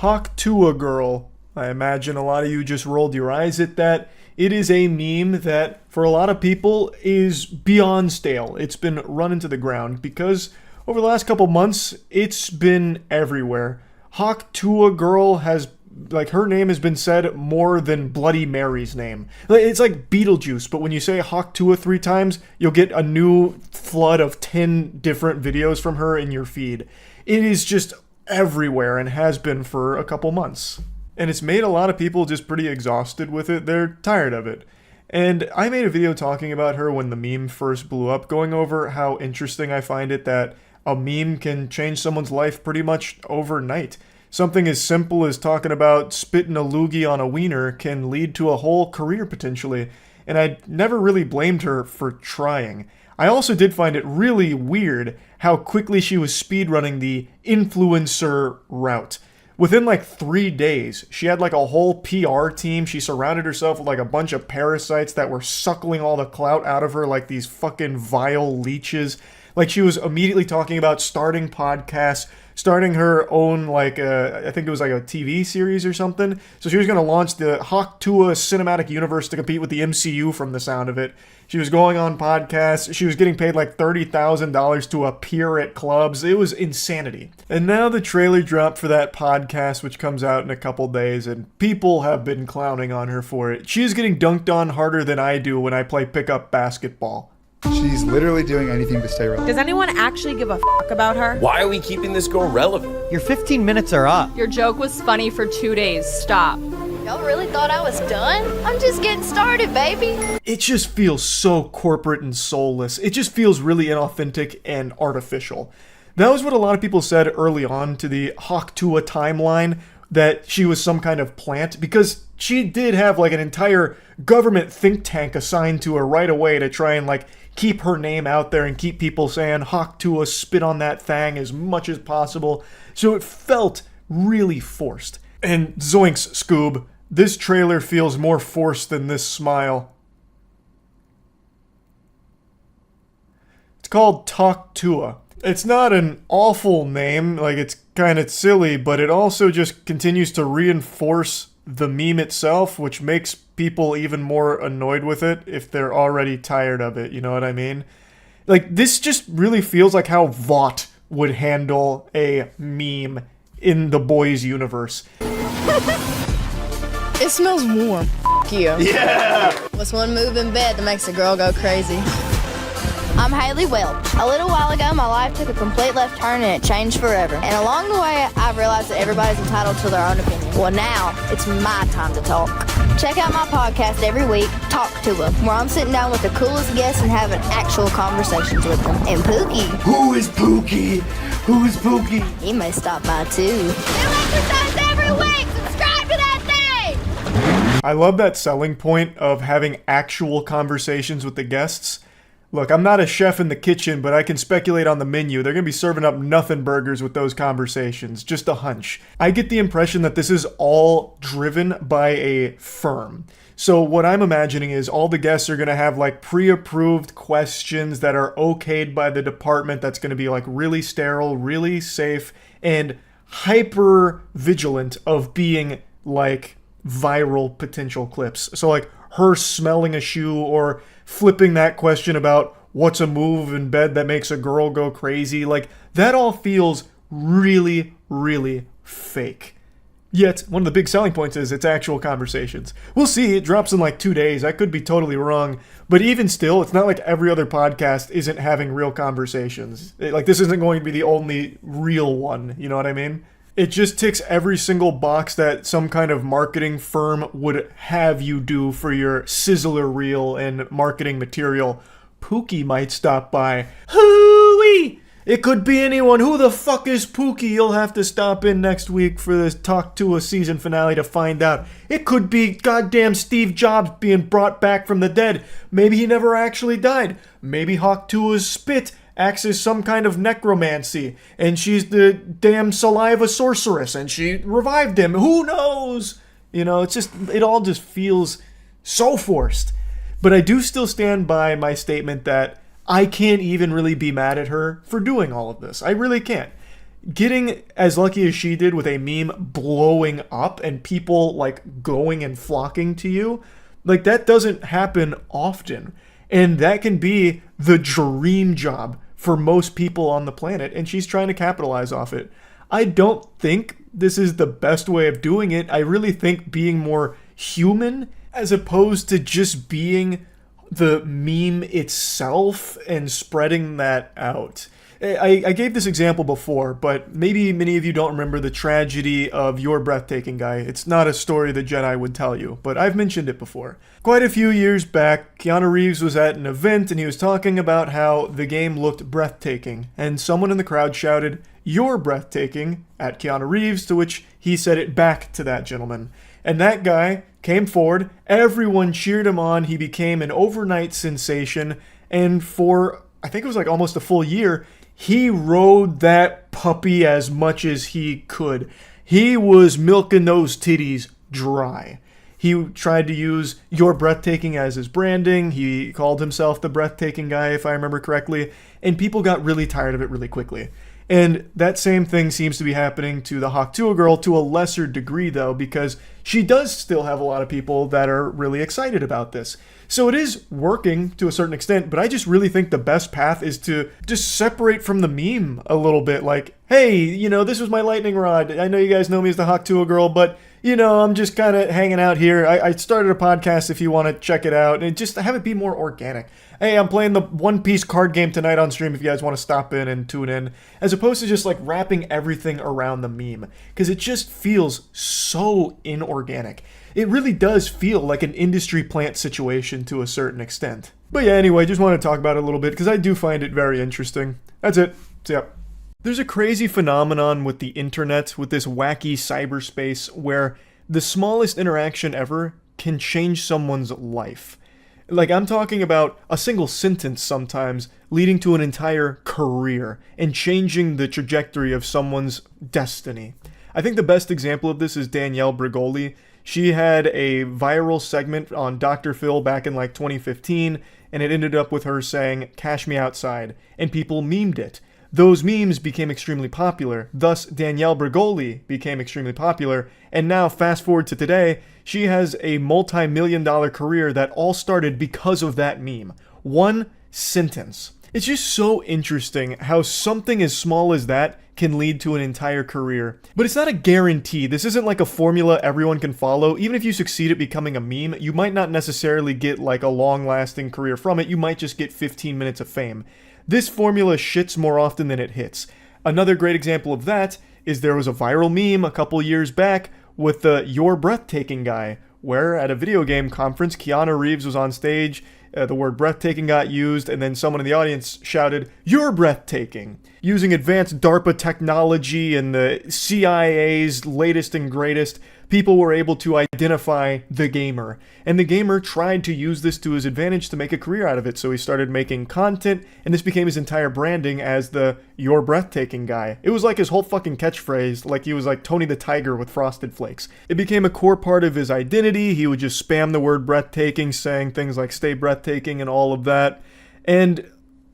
Hawk Tuah girl. I imagine a lot of you just rolled your eyes at that. It is a meme that, for a lot of people, is beyond stale. It's been run into the ground because over the last couple months, it's been everywhere. Hawk Tuah girl has, her name has been said more than Bloody Mary's name. It's like Beetlejuice, but when you say Hawk Tuah 3 times, you'll get a new flood of 10 different videos from her in your feed. It is just everywhere and has been for a couple months. And it's made a lot of people just pretty exhausted with it. They're tired of it. And I made a video talking about her when the meme first blew up, going over how interesting I find it that a meme can change someone's life pretty much overnight. Something as simple as talking about spitting a loogie on a wiener can lead to a whole career potentially. And I never really blamed her for trying. I also did find it really weird how quickly she was speedrunning the influencer route. Within 3 days, she had a whole PR team. She surrounded herself with a bunch of parasites that were suckling all the clout out of her like these fucking vile leeches. She was immediately talking about starting podcasts, starting her own, I think it was a TV series or something. So she was going to launch the Hawk Tuah cinematic universe to compete with the MCU from the sound of it. She was going on podcasts. She was getting paid $30,000 to appear at clubs. It was insanity. And now the trailer dropped for that podcast, which comes out in a couple days, and people have been clowning on her for it. She is getting dunked on harder than I do when I play pickup basketball. She's literally doing anything to stay relevant. Does anyone actually give a fuck about her? Why are we keeping this girl relevant? Your 15 minutes are up. Your joke was funny for 2 days. Stop. Y'all really thought I was done? I'm just getting started, baby. It just feels so corporate and soulless. It just feels really inauthentic and artificial. That was what a lot of people said early on to the Hawk Tuah timeline, that she was some kind of plant, because she did have an entire government think tank assigned to her right away to try and keep her name out there and keep people saying Hawk Tuah, spit on that thang as much as possible. So it felt really forced. And zoinks, Scoob, this trailer feels more forced than this smile. It's called Talk Tuah. It's not an awful name, it's kind of silly, but it also just continues to reinforce the meme itself, which makes people even more annoyed with it if they're already tired of it, you know what I mean? This just really feels like how Vought would handle a meme in the boys universe. It smells warm. F*** you. Yeah! What's one move in bed that makes a girl go crazy? I'm Haley Welch. A little while ago, my life took a complete left turn and it changed forever. And along the way, I've realized that everybody's entitled to their own opinion. Well, now it's my time to talk. Check out my podcast every week, Talk Tuah, where I'm sitting down with the coolest guests and having actual conversations with them. And Pookie. Who is Pookie? Who is Pookie? He may stop by too. New exercise every week! Subscribe to that thing! I love that selling point of having actual conversations with the guests. Look, I'm not a chef in the kitchen, but I can speculate on the menu. They're going to be serving up nothing burgers with those conversations. Just a hunch. I get the impression that this is all driven by a firm. So what I'm imagining is all the guests are going to have pre-approved questions that are okayed by the department that's going to be really sterile, really safe, and hyper vigilant of being viral potential clips. So her smelling a shoe or flipping that question about what's a move in bed that makes a girl go crazy. That all feels really, really fake. Yet, one of the big selling points is it's actual conversations. We'll see, it drops in 2 days. I could be totally wrong. But even still, it's not like every other podcast isn't having real conversations. This isn't going to be the only real one, you know what I mean? It just ticks every single box that some kind of marketing firm would have you do for your sizzler reel and marketing material. Pookie might stop by. Hooey! It could be anyone. Who the fuck is Pookie? You'll have to stop in next week for this Talk Tuah season finale to find out. It could be goddamn Steve Jobs being brought back from the dead. Maybe he never actually died. Maybe Hawk Tuah's spit acts as some kind of necromancy, and she's the damn saliva sorceress, and she revived him. Who knows? It all just feels so forced. But I do still stand by my statement that I can't even really be mad at her for doing all of this. I really can't. getting as lucky as she did with a meme blowing up and people like going and flocking to you, like that doesn't happen often. And that can be the dream job for most people on the planet, and she's trying to capitalize off it. I don't think this is the best way of doing it. I really think being more human as opposed to just being the meme itself and spreading that out. I gave this example before, but maybe many of you don't remember the tragedy of You're Breathtaking Guy. It's not a story the Jedi would tell you, but I've mentioned it before. Quite a few years back, Keanu Reeves was at an event and he was talking about how the game looked breathtaking, and someone in the crowd shouted, "You're breathtaking," at Keanu Reeves, to which he said it back to that gentleman. And that guy came forward, everyone cheered him on, he became an overnight sensation, and for, I think it was like almost a full year, he rode that puppy as much as he could. He was milking those titties dry. He tried to use You're Breathtaking as his branding. He called himself the Breathtaking Guy, if I remember correctly, and people got really tired of it really quickly. And that same thing seems to be happening to the Hawk Tuah girl to a lesser degree, though, because she does still have a lot of people that are really excited about this. So it is working to a certain extent, but I just really think the best path is to just separate from the meme a little bit. Like, hey, you know, this was my lightning rod. I know you guys know me as the Hawk Tuah girl, but, you know, I'm just kind of hanging out here. I started a podcast if you want to check it out, and just have it be more organic. Hey, I'm playing the One Piece card game tonight on stream if you guys want to stop in and tune in, as opposed to just like wrapping everything around the meme, because it just feels so inorganic. It really does feel like an industry plant situation to a certain extent. But yeah, anyway, just want to talk about it a little bit because I do find it very interesting. That's it. So yeah. There's a crazy phenomenon with the internet, with this wacky cyberspace, where the smallest interaction ever can change someone's life. Like, I'm talking about a single sentence sometimes leading to an entire career and changing the trajectory of someone's destiny. I think the best example of this is Danielle Bregoli. She had a viral segment on Dr. Phil back in like 2015, and it ended up with her saying, "Cash me outside," and people memed it. Those memes became extremely popular, thus Danielle Bregoli became extremely popular, and now fast forward to today, she has a multi-million-dollar career that all started because of that meme. One sentence. It's just so interesting how something as small as that can lead to an entire career. But it's not a guarantee. This isn't like a formula everyone can follow. Even if you succeed at becoming a meme, you might not necessarily get like a long-lasting career from it. You might just get 15 minutes of fame. This formula shits more often than it hits. Another great example of that is there was a viral meme a couple years back with the You're Breathtaking Guy, where at a video game conference, Keanu Reeves was on stage, the word breathtaking got used, and then someone in the audience shouted, "You're breathtaking." Using advanced DARPA technology and the CIA's latest and greatest, people were able to identify the gamer. And the gamer tried to use this to his advantage to make a career out of it, so he started making content, and this became his entire branding as the You're Breathtaking Guy. It was like his whole fucking catchphrase, like he was like Tony the Tiger with Frosted Flakes. It became a core part of his identity. He would just spam the word breathtaking, saying things like "stay breathtaking" and all of that. And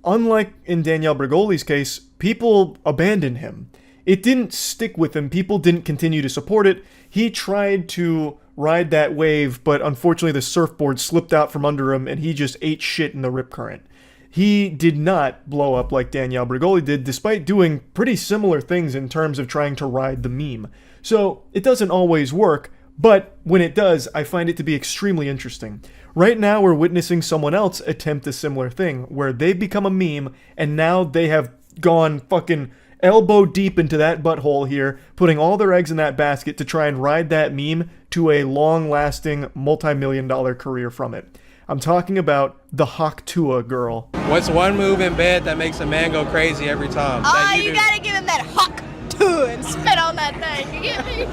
unlike in Danielle Bregoli's case, people abandoned him. It didn't stick with him. People didn't continue to support it. He tried to ride that wave, but unfortunately the surfboard slipped out from under him and he just ate shit in the rip current. He did not blow up like Danielle Bregoli did, despite doing pretty similar things in terms of trying to ride the meme. So it doesn't always work, but when it does, I find it to be extremely interesting. Right now we're witnessing someone else attempt a similar thing, where they've become a meme and now they have gone fucking elbow deep into that butthole here, putting all their eggs in that basket to try and ride that meme to a long-lasting multi-million-dollar career from it. I'm talking about the Hawk Tuah girl. What's one move in bed that makes a man go crazy every time? Oh, you gotta give him that Hawk Tuah and spit on that thing. You get me?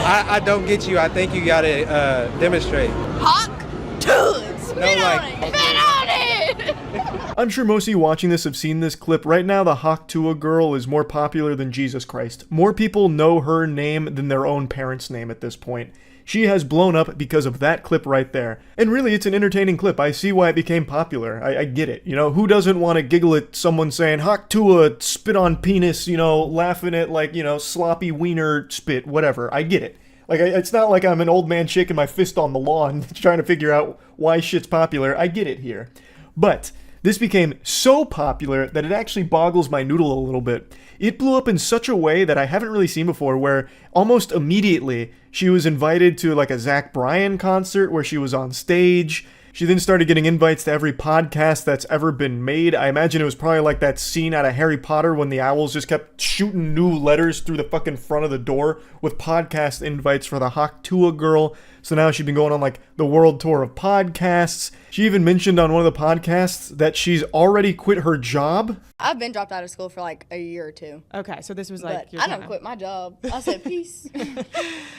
I don't get you. I think you gotta demonstrate. Hawk Tuah and spit No, on like- it. Spit on it. I'm sure most of you watching this have seen this clip. Right now, the Hawk Tuah girl is more popular than Jesus Christ. More people know her name than their own parents' name at this point. She has blown up because of that clip right there. And really, it's an entertaining clip. I see why it became popular. I get it. You know, who doesn't want to giggle at someone saying, Hawk Tuah, spit on penis, you know, laughing at, like, you know, sloppy wiener spit, whatever. I get it. Like, it's not like I'm an old man shaking my fist on the lawn trying to figure out why shit's popular. I get it here. But this became so popular that it actually boggles my noodle a little bit. It blew up in such a way that I haven't really seen before, where almost immediately she was invited to like a Zach Bryan concert where she was on stage. She then started getting invites to every podcast that's ever been made. I imagine it was probably like that scene out of Harry Potter when the owls just kept shooting new letters through the fucking front of the door with podcast invites for the Hawk Tuah girl. So now she's been going on like the world tour of podcasts. She even mentioned on one of the podcasts that she's already quit her job. I've been dropped out of school for like a year or two. Okay, so this was like But I don't quit my job. I said peace.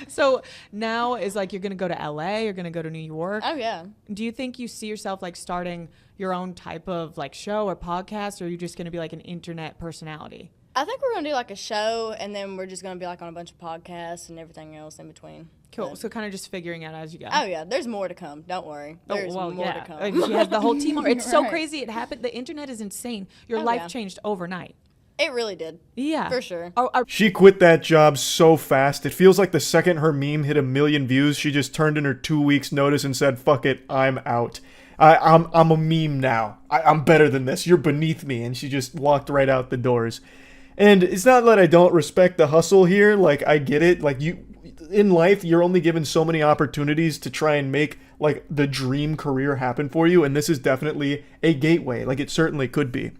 So now is like you're gonna go to LA, you're gonna go to New York. Oh yeah. Do you think you see yourself like starting your own type of like show or podcast, or are you just gonna be like an internet personality? I think we're gonna do like a show, and then we're just gonna be like on a bunch of podcasts and everything else in between. Cool. But- So kind of just figuring out as you go. Oh yeah, there's more to come. Don't worry. There's more to come. Like, she has the whole team. It's so Right. crazy. It happened. The internet is insane. Your Oh, life yeah. changed overnight. It really did. Yeah, For sure. She quit that job so fast. It feels like the second her meme hit 1 million views, she just turned in her 2 weeks notice and said, fuck it, I'm out. I'm a meme now. I'm better than this. You're beneath me. And she just walked right out the doors. And it's not that I don't respect the hustle here. Like, I get it. Like, in life, you're only given so many opportunities to try and make, like, the dream career happen for you. And this is definitely a gateway. Like, it certainly could be.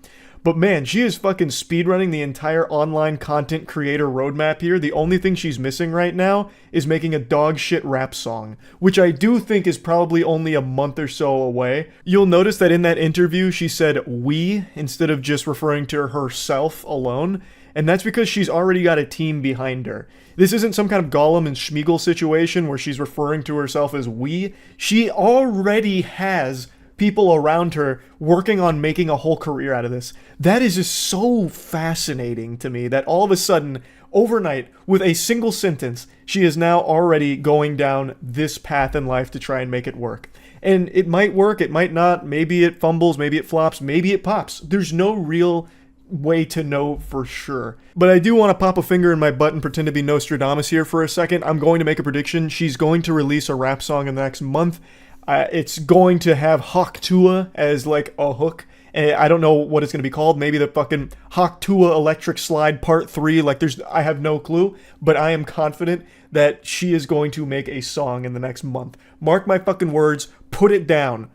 But man, she is fucking speedrunning the entire online content creator roadmap here. The only thing she's missing right now is making a dog shit rap song, which I do think is probably only a month or so away. You'll notice that in that interview, she said we instead of just referring to herself alone. And that's because she's already got a team behind her. This isn't some kind of Gollum and Schmeagol situation where she's referring to herself as we. She already has people around her working on making a whole career out of this. That is just so fascinating to me that all of a sudden, overnight, with a single sentence, she is now already going down this path in life to try and make it work. And it might work, it might not, maybe it fumbles, maybe it flops, maybe it pops. There's no real way to know for sure. But I do want to pop a finger in my butt and pretend to be Nostradamus here for a second. I'm going to make a prediction. She's going to release a rap song in the next month. It's going to have Hawk Tuah as like a hook. I don't know what it's going to be called. Maybe the fucking Hawk Tuah Electric Slide Part 3. Like I have no clue, but I am confident that she is going to make a song in the next month. Mark my fucking words. Put it down.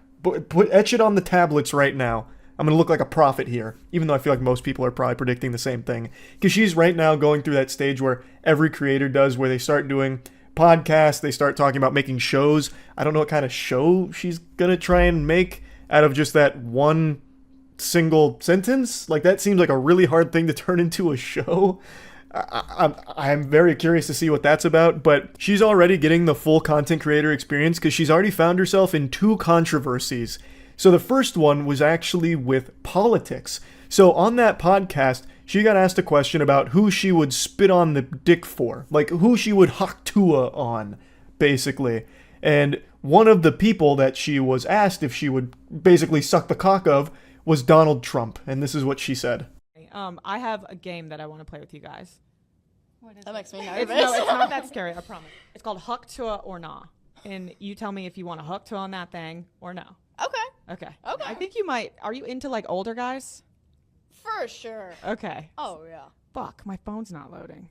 Etch it on the tablets right now. I'm going to look like a prophet here, even though I feel like most people are probably predicting the same thing. Because she's right now going through that stage where every creator does, where they start doing podcasts, they start talking about making shows. I don't know what kind of show she's going to try and make out of just that one single sentence. Like, that seems like a really hard thing to turn into a show. I'm very curious to see what that's about, but she's already getting the full content creator experience because she's already found herself in 2 controversies. So the first one was actually with politics. So on that podcast, she got asked a question about who she would spit on the dick for. Like, who she would Hawk Tuah on, basically. And one of the people that she was asked if she would basically suck the cock of was Donald Trump. And this is what she said. I have a game that I want to play with you guys. That makes me It's nervous. not that scary, I promise. It's called Hawk Tuah or Nah. And you tell me if you want to Hawk Tuah on that thing or no. Okay. Okay. Okay. I think you might. Are you into like older guys? For sure. Okay. Oh yeah. Fuck, my phone's not loading.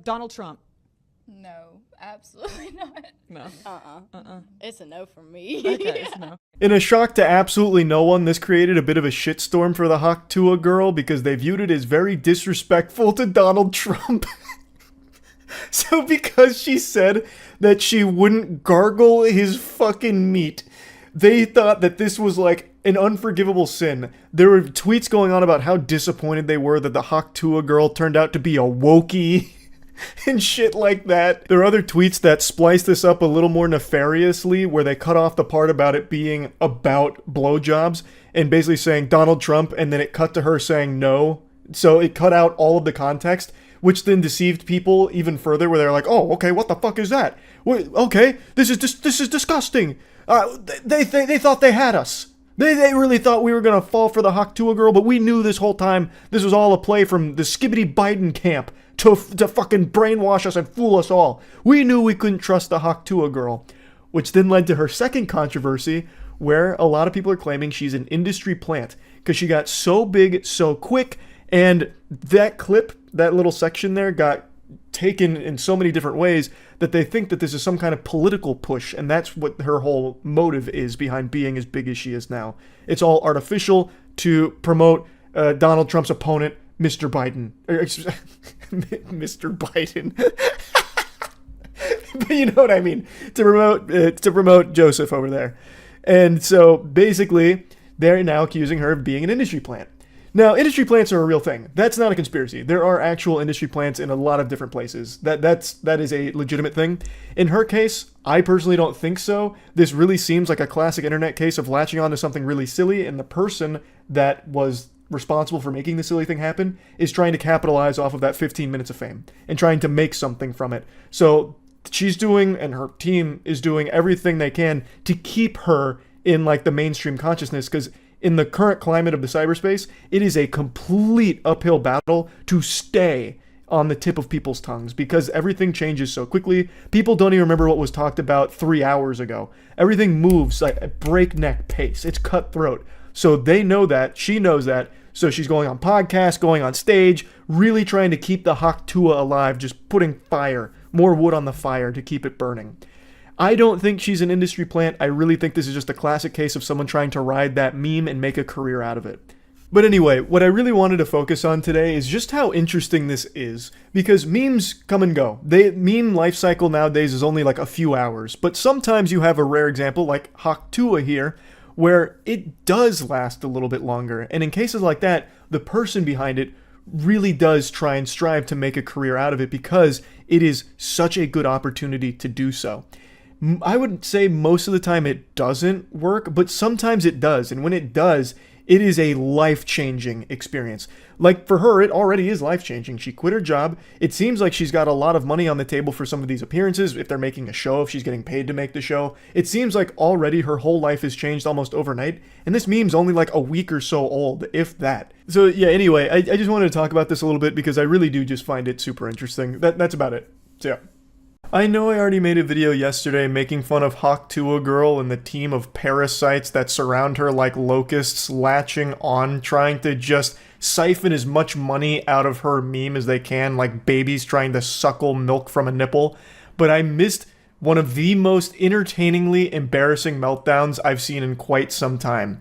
Donald Trump. No, absolutely not. No. It's a no from me. Okay, it's no. In a shock to absolutely no one, this created a bit of a shitstorm for the Hawk Tuah girl because they viewed it as very disrespectful to Donald Trump. So because she said that she wouldn't gargle his fucking meat, they thought that this was like an unforgivable sin. There were tweets going on about how disappointed they were that the Hawk Tuah girl turned out to be a wokey and shit like that. There are other tweets that splice this up a little more nefariously, where they cut off the part about it being about blowjobs and basically saying Donald Trump, and then it cut to her saying no. So it cut out all of the context, which then deceived people even further, where they're like, "Oh, okay, what the fuck is that? Wait, okay, this is disgusting." They thought they had us. They really thought we were gonna fall for the Hawk Tuah girl, but we knew this whole time this was all a play from the skibbity Biden camp to fucking brainwash us and fool us all. We knew we couldn't trust the Hawk Tuah girl, which then led to her second controversy, where a lot of people are claiming she's an industry plant because she got so big so quick, and that clip, that little section there, got taken in so many different ways that they think that this is some kind of political push, and that's what her whole motive is behind being as big as she is now. It's all artificial to promote Donald Trump's opponent, Mr. Biden. Mr. Biden. But you know what I mean. To promote Joseph over there. And so basically, they're now accusing her of being an industry plant. Now, industry plants are a real thing. That's not a conspiracy. There are actual industry plants in a lot of different places. That is a legitimate thing. In her case, I personally don't think so. This really seems like a classic internet case of latching onto something really silly, and the person that was responsible for making the silly thing happen is trying to capitalize off of that 15 minutes of fame and trying to make something from it. So she's doing, and her team is doing, everything they can to keep her in like the mainstream consciousness, because in the current climate of the cyberspace, it is a complete uphill battle to stay on the tip of people's tongues because everything changes so quickly. People don't even remember what was talked about 3 hours ago. Everything moves like a breakneck pace. It's cutthroat. So they know that. She knows that. So she's going on podcasts, going on stage, really trying to keep the Hawk Tuah alive, just putting fire, more wood on the fire to keep it burning. I don't think she's an industry plant. I really think this is just a classic case of someone trying to ride that meme and make a career out of it. But anyway, what I really wanted to focus on today is just how interesting this is, because memes come and go. Meme life cycle nowadays is only like a few hours, but sometimes you have a rare example like Hawk Tuah here, where it does last a little bit longer. And in cases like that, the person behind it really does try and strive to make a career out of it because it is such a good opportunity to do so. I would say most of the time it doesn't work, but sometimes it does. And when it does, it is a life-changing experience. Like for her, it already is life-changing. She quit her job. It seems like she's got a lot of money on the table for some of these appearances. If they're making a show, if she's getting paid to make the show, it seems like already her whole life has changed almost overnight. And this meme's only like a week or so old, if that. So yeah, anyway, I just wanted to talk about this a little bit because I really do just find it super interesting. That's about it. So yeah. I know I already made a video yesterday making fun of Hawk Tuah girl and the team of parasites that surround her like locusts, latching on, trying to just siphon as much money out of her meme as they can, like babies trying to suckle milk from a nipple. But I missed one of the most entertainingly embarrassing meltdowns I've seen in quite some time.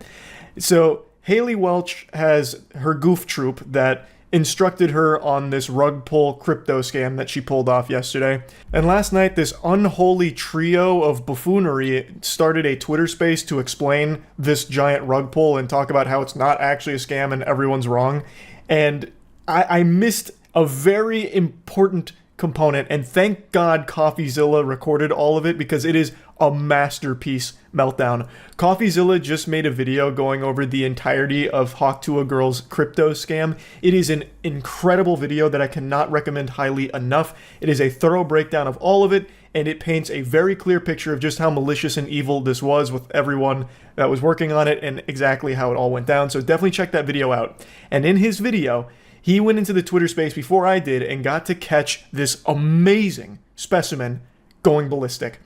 So Haley Welch has her goof troop that instructed her on this rug pull crypto scam that she pulled off yesterday. And last night, this unholy trio of buffoonery started a Twitter space to explain this giant rug pull and talk about how it's not actually a scam and everyone's wrong. And I missed a very important component, and thank God CoffeeZilla recorded all of it because it is a masterpiece meltdown. CoffeeZilla just made a video going over the entirety of Hawk Tuah girl's crypto scam. It is an incredible video that I cannot recommend highly enough. It is a thorough breakdown of all of it, and it paints a very clear picture of just how malicious and evil this was with everyone that was working on it and exactly how it all went down. So definitely check that video out. And in his video, he went into the Twitter space before I did and got to catch this amazing specimen going ballistic.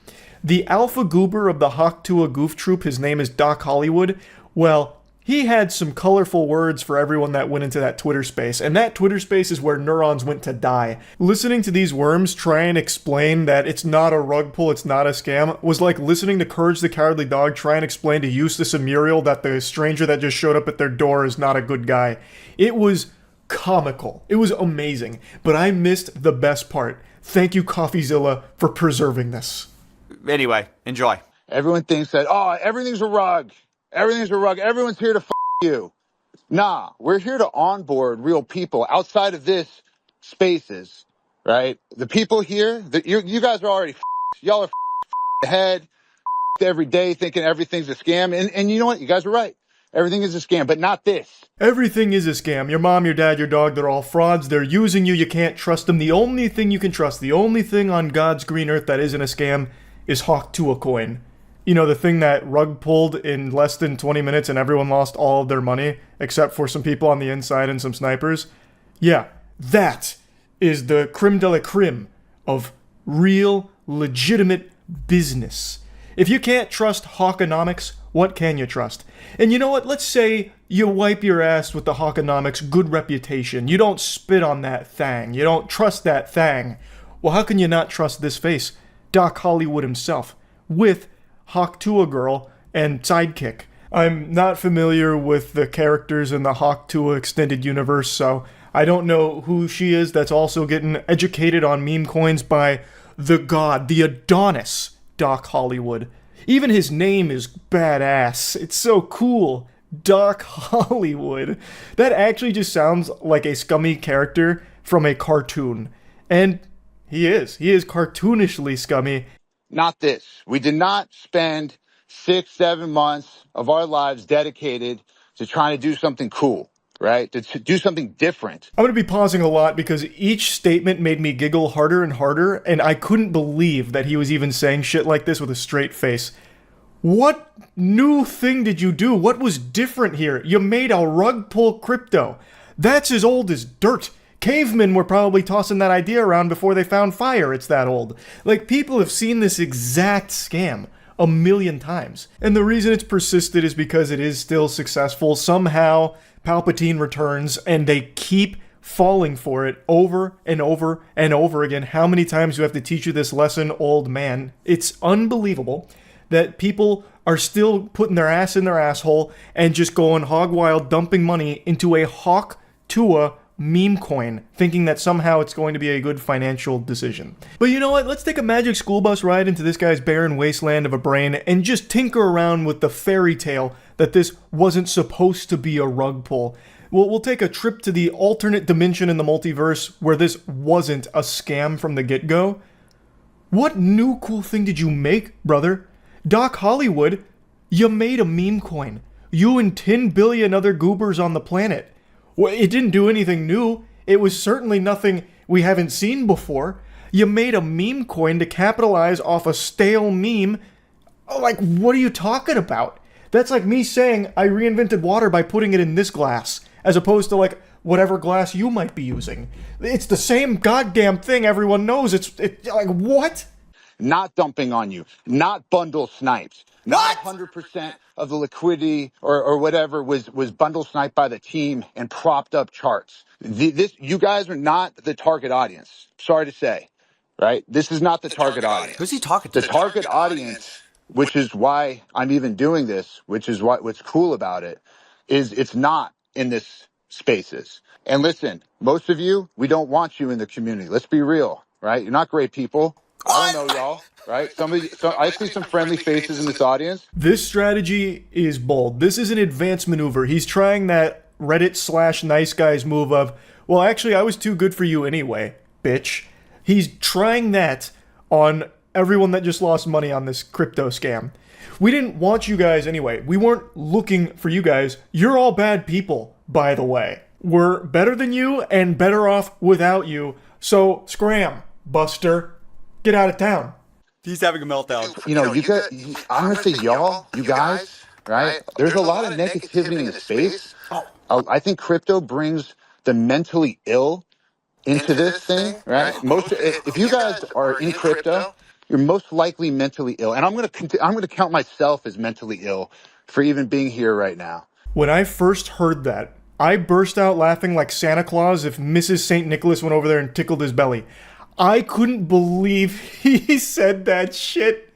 The alpha goober of the Hawk Tuah goof troop, his name is Doc Hollywood. Well, he had some colorful words for everyone that went into that Twitter space, and that Twitter space is where neurons went to die. Listening to these worms try and explain that it's not a rug pull, it's not a scam, was like listening to Courage the Cowardly Dog try and explain to Eustace and Muriel that the stranger that just showed up at their door is not a good guy. It was comical. It was amazing, but I missed the best part. Thank you, CoffeeZilla, for preserving this. Anyway, enjoy. Everyone thinks that, oh, everything's a rug. Everything's a rug. Everyone's here to you. Nah, we're here to onboard real people outside of this spaces, right? The people here, you guys are already y'all are ahead every day thinking everything's a scam. And you know what? You guys are right. Everything is a scam, but not this. Everything is a scam. Your mom, your dad, your dog, they're all frauds. They're using you. You can't trust them. The only thing you can trust, the only thing on God's green earth that isn't a scam is Hawk Tuah coin. You know, the thing that rug pulled in less than 20 minutes and everyone lost all of their money, except for some people on the inside and some snipers. Yeah, that is the creme de la creme of real, legitimate business. If you can't trust Hawkonomics, what can you trust? And you know what? Let's say you wipe your ass with the Hawkonomics good reputation. You don't spit on that thang. You don't trust that thang. Well, how can you not trust this face? Doc Hollywood himself, with Hawk Tuah girl and sidekick. I'm not familiar with the characters in the Hawk Tuah extended universe, so I don't know who she is that's also getting educated on meme coins by the god, the Adonis, Doc Hollywood. Even his name is badass. It's so cool. Doc Hollywood. That actually just sounds like a scummy character from a cartoon. And he is. He is cartoonishly scummy. Not this. We did not spend 6-7 months of our lives dedicated to trying to do something cool, right? To do something different. I'm going to be pausing a lot because each statement made me giggle harder and harder, and I couldn't believe that he was even saying shit like this with a straight face. What new thing did you do? What was different here? You made a rug pull crypto. That's as old as dirt. Cavemen were probably tossing that idea around before they found fire. It's that old. Like, people have seen this exact scam a million times. And the reason it's persisted is because it is still successful. Somehow, Palpatine returns, and they keep falling for it over and over and over again. How many times do I have to teach you this lesson, old man? It's unbelievable that people are still putting their ass in their asshole and just going hog wild, dumping money into a Hawk Tuah meme coin, thinking that somehow it's going to be a good financial decision. But you know what? Let's take a magic school bus ride into this guy's barren wasteland of a brain and just tinker around with the fairy tale that this wasn't supposed to be a rug pull. We'll take a trip to the alternate dimension in the multiverse where this wasn't a scam from the get-go. What new cool thing did you make, brother? Doc Hollywood, you made a meme coin. You and 10 billion other goobers on the planet. Well, it didn't do anything new. It was certainly nothing we haven't seen before. You made a meme coin to capitalize off a stale meme. Like, what are you talking about? That's like me saying I reinvented water by putting it in this glass, as opposed to, like, whatever glass you might be using. It's the same goddamn thing everyone knows. It's like, what? Not dumping on you. Not bundle snipes. Not 100% of the liquidity or whatever was bundle sniped by the team and propped up charts. You guys are not the target audience. Sorry to say, right? This is not the target audience. Who's he talking to? The target audience, which is why I'm even doing this, which is what's cool about it, is it's not in this spaces. And listen, most of you, we don't want you in the community. Let's be real, right? You're not great people. I don't know y'all, right? I see some friendly faces in this audience. This strategy is bold. This is an advanced maneuver. He's trying that Reddit/nice guys move of, well, actually, I was too good for you anyway, bitch. He's trying that on everyone that just lost money on this crypto scam. We didn't want you guys anyway. We weren't looking for you guys. You're all bad people, by the way. We're better than you and better off without you. So scram, Buster. Get out of town. He's having a meltdown. You know, I'm going to say y'all, you guys, right? There's a lot of negativity in the space. I think crypto brings the mentally ill into this thing, right? If you guys are in crypto, you're most likely mentally ill. And I'm going to count myself as mentally ill for even being here right now. When I first heard that, I burst out laughing like Santa Claus if Mrs. St. Nicholas went over there and tickled his belly. I couldn't believe he said that shit.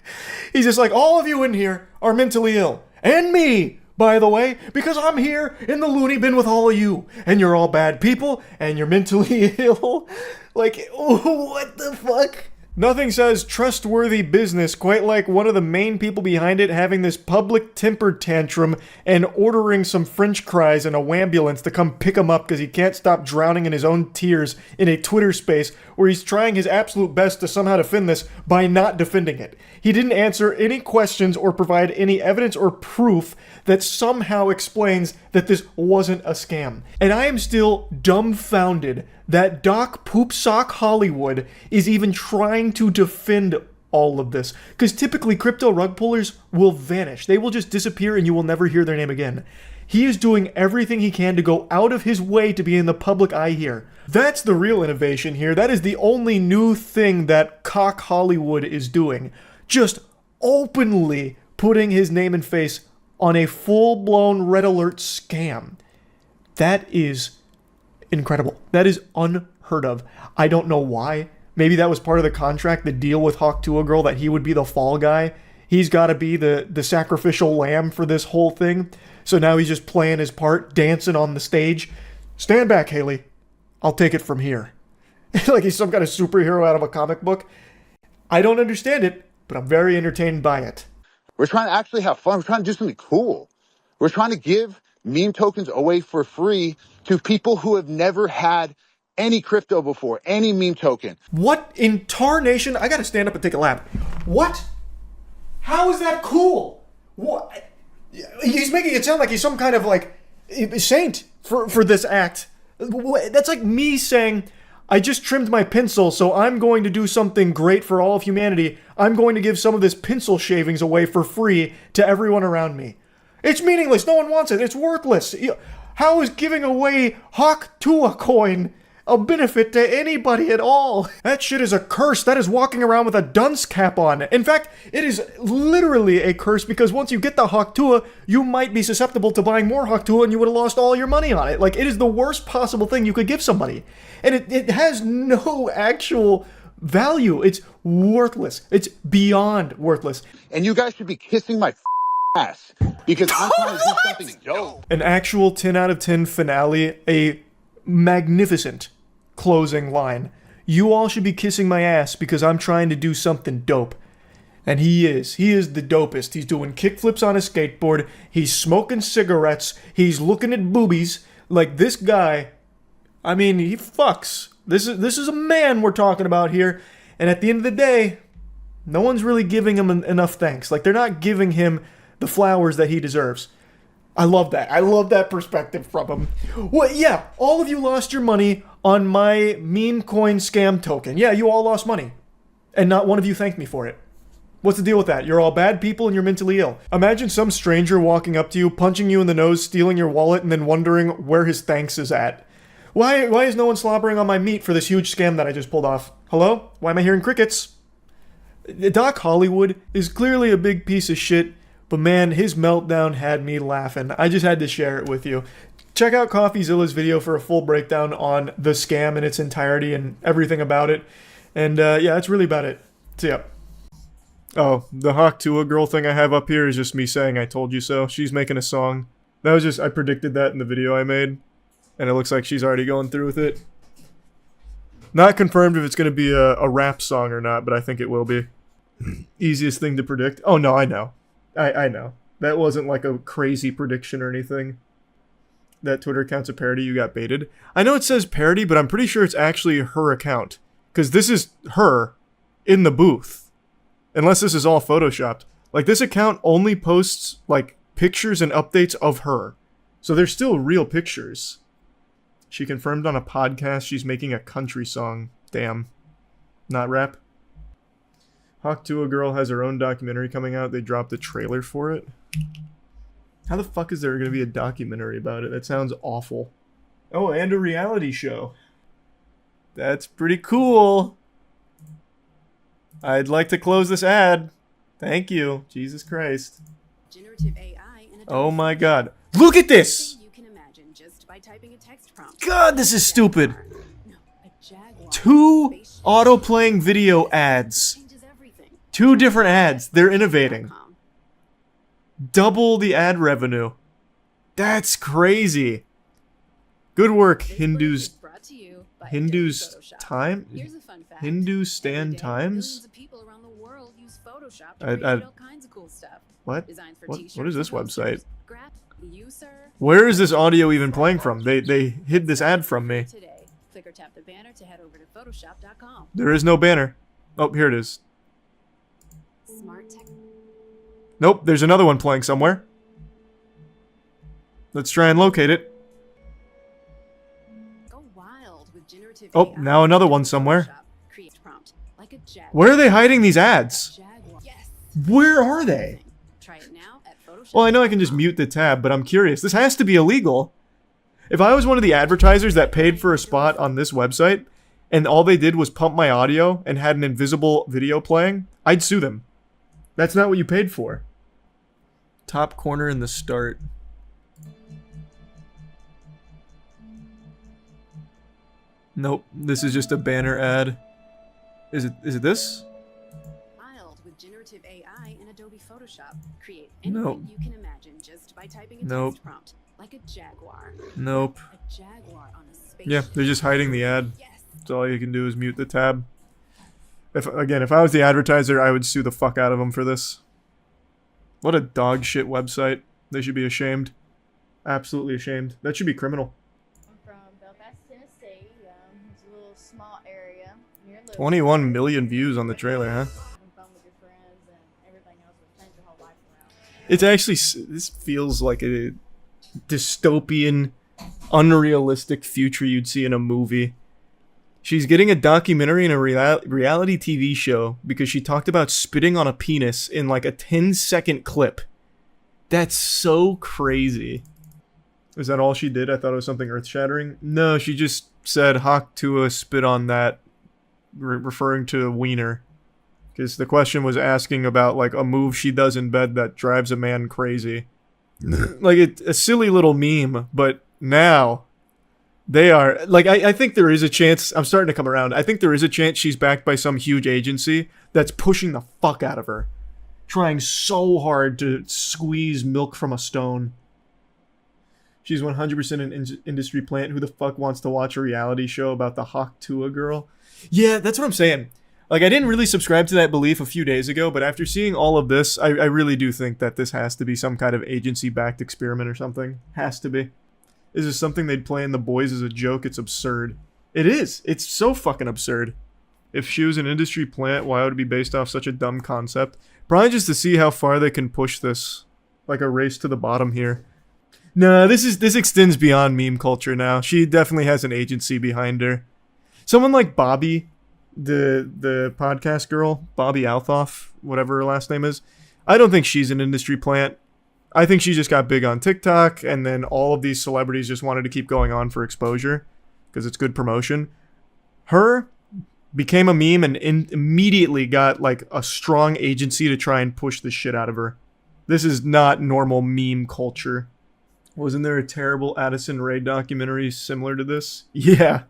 He's just like, all of you in here are mentally ill. And me, by the way, because I'm here in the loony bin with all of you. And you're all bad people, and you're mentally ill. Like, what the fuck? Nothing says trustworthy business quite like one of the main people behind it having this public temper tantrum and ordering some french fries in a wambulance to come pick him up because he can't stop drowning in his own tears in a Twitter space where he's trying his absolute best to somehow defend this by not defending it. He didn't answer any questions or provide any evidence or proof that somehow explains that this wasn't a scam. And I am still dumbfounded that Doc Poop Sock Hollywood is even trying to defend all of this. Because typically crypto rug pullers will vanish. They will just disappear and you will never hear their name again. He is doing everything he can to go out of his way to be in the public eye here. That's the real innovation here. That is the only new thing that Cock Hollywood is doing. Just openly putting his name and face on a full-blown red alert scam. That is incredible. That is unheard of. I don't know why. Maybe that was part of the contract, the deal with Hawk Tuah Girl, that he would be the fall guy. He's got to be the sacrificial lamb for this whole thing. So now he's just playing his part, dancing on the stage. Stand back, Haley. I'll take it from here. Like he's some kind of superhero out of a comic book. I don't understand it, but I'm very entertained by it. We're trying to actually have fun. We're trying to do something cool. We're trying to give meme tokens away for free to people who have never had any crypto before, any meme token. What in tarnation? I gotta stand up and take a lap. What? How is that cool? What? He's making it sound like he's some kind of like saint for this act. That's like me saying, I just trimmed my pencil, so I'm going to do something great for all of humanity. I'm going to give some of this pencil shavings away for free to everyone around me. It's meaningless. No one wants it. It's worthless. How is giving away Hawk Tuah coin a benefit to anybody at all? That shit is a curse. That is walking around with a dunce cap on. In fact, it is literally a curse because once you get the Hawk Tuah, you might be susceptible to buying more Hawk Tuah and you would have lost all your money on it. Like, it is the worst possible thing you could give somebody. And it has no actual value. It's worthless. It's beyond worthless. And you guys should be kissing my ass because I'm trying to do something dope. An actual 10 out of 10 finale, a magnificent closing line. You all should be kissing my ass because I'm trying to do something dope. And he is. He is the dopest. He's doing kickflips on his skateboard. He's smoking cigarettes. He's looking at boobies. Like, this guy, I mean, he fucks. This is a man we're talking about here. And at the end of the day, no one's really giving him enough thanks. Like, they're not giving him the flowers that he deserves. I love that. I love that perspective from him. Well, yeah, all of you lost your money on my meme coin scam token. Yeah, you all lost money. And not one of you thanked me for it. What's the deal with that? You're all bad people and you're mentally ill. Imagine some stranger walking up to you, punching you in the nose, stealing your wallet, and then wondering where his thanks is at. Why is no one slobbering on my meat for this huge scam that I just pulled off? Hello? Why am I hearing crickets? Doc Hollywood is clearly a big piece of shit, but man, his meltdown had me laughing. I just had to share it with you. Check out CoffeeZilla's video for a full breakdown on the scam in its entirety and everything about it. And yeah, that's really about it. See ya. Oh, the Hawk Tuah Girl thing I have up here is just me saying I told you so. She's making a song. That was just, I predicted that in the video I made. And it looks like she's already going through with it. Not confirmed if it's going to be a rap song or not, but I think it will be. Easiest thing to predict. Oh no, I know. I know. That wasn't like a crazy prediction or anything. That Twitter account's a parody, you got baited. I know it says parody, but I'm pretty sure it's actually her account. Because this is her in the booth. Unless this is all photoshopped. Like, this account only posts, like, pictures and updates of her. So they're still real pictures. She confirmed on a podcast she's making a country song. Damn. Not rap. Hawk Tuah Girl has her own documentary coming out. They dropped a trailer for it. How the fuck is there going to be a documentary about it? That sounds awful. Oh, and a reality show. That's pretty cool. I'd like to close this ad. Thank you. Jesus Christ. Generative AI in a oh my god. Look at this! you can imagine just by typing a text prompt. God, this is stupid. No, a Jaguar. 2 auto-playing video ads. 2 different ads. They're innovating. Double the ad revenue. That's crazy. Good work, Hindus. Brought to you by Hindus Adobe Photoshop. time? Here's a fun fact. Hindustan Every day, Times? millions of people around the world use Photoshop to I- create all kinds of cool stuff. What? Designs for What t-shirts is this and posters. website? You, sir? Where is this audio even playing from? They hid this ad from me. Today, click or tap the banner to head over to photoshop.com. There is no banner. Oh, here it is. Smart tech. Nope, there's another one playing somewhere. Let's try and locate it. Go wild with generative Oh, AI. now another one somewhere. Create prompt like a jaguar. Where are they hiding these ads? Yes. Where are they? Try it now at Photoshop. Well, I know I can just mute the tab, but I'm curious. This has to be illegal. If I was one of the advertisers that paid for a spot on this website, and all they did was pump my audio and had an invisible video playing, I'd sue them. That's not what you paid for. Top corner in the start. Nope, this is just a banner ad. Is it this? Wild with generative AI in Adobe Photoshop. Create Nope. anything you can imagine just by typing a Nope. text prompt like a jaguar. Nope. A jaguar on a spaceship. Yeah, they're just hiding the ad. So all you can do is mute the tab. If I was the advertiser, I would sue the fuck out of them for this. What a dog shit website. They should be ashamed. Absolutely ashamed. That should be criminal. I'm from Belfast, Tennessee. It's a little small area near Louisville. 21 million views on the trailer, huh? Having fun with your friends and everything else would change your whole life around. It's actually, this feels like a dystopian, unrealistic future you'd see in a movie. She's getting a documentary and a reality TV show because she talked about spitting on a penis in like a 10-second clip. That's so crazy. Is that all she did? I thought it was something earth-shattering. No, she just said, "Hawk Tuah spit on that," referring to wiener. Because the question was asking about like a move she does in bed that drives a man crazy. Like it's a silly little meme, but now they are like I think there is a chance. I'm starting to come around. I think there is a chance she's backed by some huge agency that's pushing the fuck out of her, trying so hard to squeeze milk from a stone. She's 100% an industry plant. Who the fuck wants to watch a reality show about the Hawk Tuah girl? Yeah, that's what I'm saying. Like, I didn't really subscribe to that belief a few days ago, but after seeing all of this, I really do think that this has to be some kind of agency-backed experiment or something. Has to be. Is this something they'd play in The Boys as a joke? It's absurd. It is. It's so fucking absurd. If she was an industry plant, why would it be based off such a dumb concept? Probably just to see how far they can push this. Like a race to the bottom here. No, this extends beyond meme culture now. She definitely has an agency behind her. Someone like Bobby, the podcast girl, Bobby Althoff, whatever her last name is. I don't think she's an industry plant. I think she just got big on TikTok, and then all of these celebrities just wanted to keep going on for exposure because it's good promotion. Her became a meme and immediately got like a strong agency to try and push the shit out of her. This is not normal meme culture. Wasn't there a terrible Addison Rae documentary similar to this? Yeah.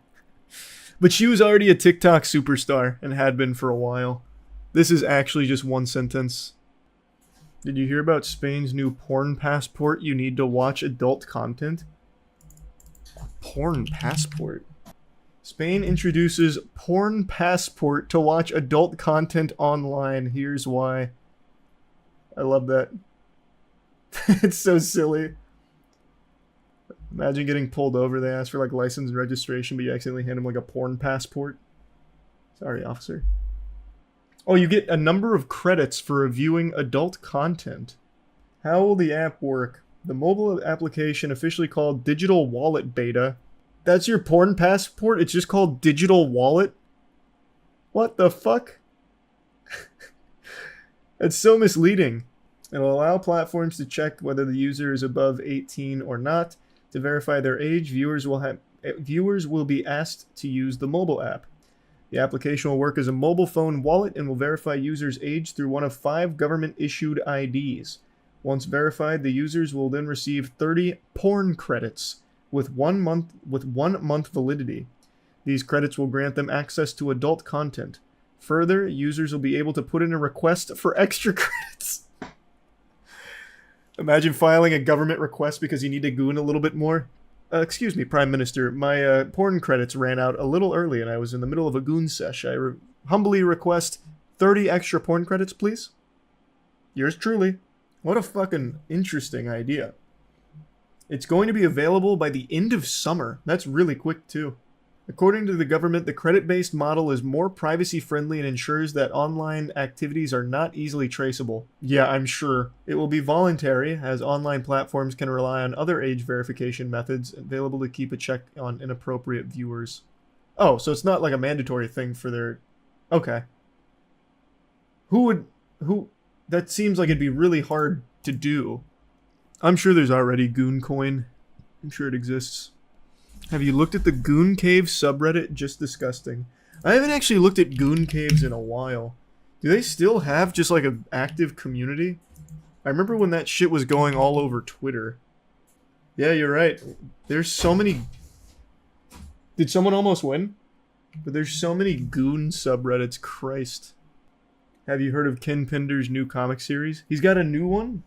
But she was already a TikTok superstar and had been for a while. This is actually just one sentence. Did you hear about Spain's new porn passport? You need to watch adult content. Porn passport? Spain introduces porn passport to watch adult content online. Here's why. I love that. It's so silly. Imagine getting pulled over. They ask for like license and registration, but you accidentally hand them like a porn passport. Sorry, officer. Oh, you get a number of credits for reviewing adult content. How will the app work? The mobile application, officially called Digital Wallet Beta. That's your porn passport? It's just called Digital Wallet? What the fuck? That's so misleading. It'll allow platforms to check whether the user is above 18 or not. To verify their age, viewers will be asked to use the mobile app. The application will work as a mobile phone wallet and will verify users' age through one of 5 government-issued IDs. Once verified, the users will then receive 30 porn credits with 1 month validity. These credits will grant them access to adult content. Further, users will be able to put in a request for extra credits. Imagine filing a government request because you need to goon a little bit more. excuse me, Prime Minister, my porn credits ran out a little early and I was in the middle of a goon sesh. I humbly request 30 extra porn credits, please. Yours truly. What a fucking interesting idea. It's going to be available by the end of summer. That's really quick, too. According to the government, the credit-based model is more privacy-friendly and ensures that online activities are not easily traceable. Yeah, I'm sure. It will be voluntary, as online platforms can rely on other age verification methods available to keep a check on inappropriate viewers. Oh, so it's not like a mandatory thing for their... Okay. Who... That seems like it'd be really hard to do. I'm sure there's already Goon Coin. I'm sure it exists. Have you looked at the Goon Cave subreddit? Just disgusting. I haven't actually looked at Goon Caves in a while. Do they still have just like an active community? I remember when that shit was going all over Twitter. Yeah, you're right. There's so many... Did someone almost win? But there's so many Goon subreddits, Christ. Have you heard of Ken Pinder's new comic series? He's got a new one?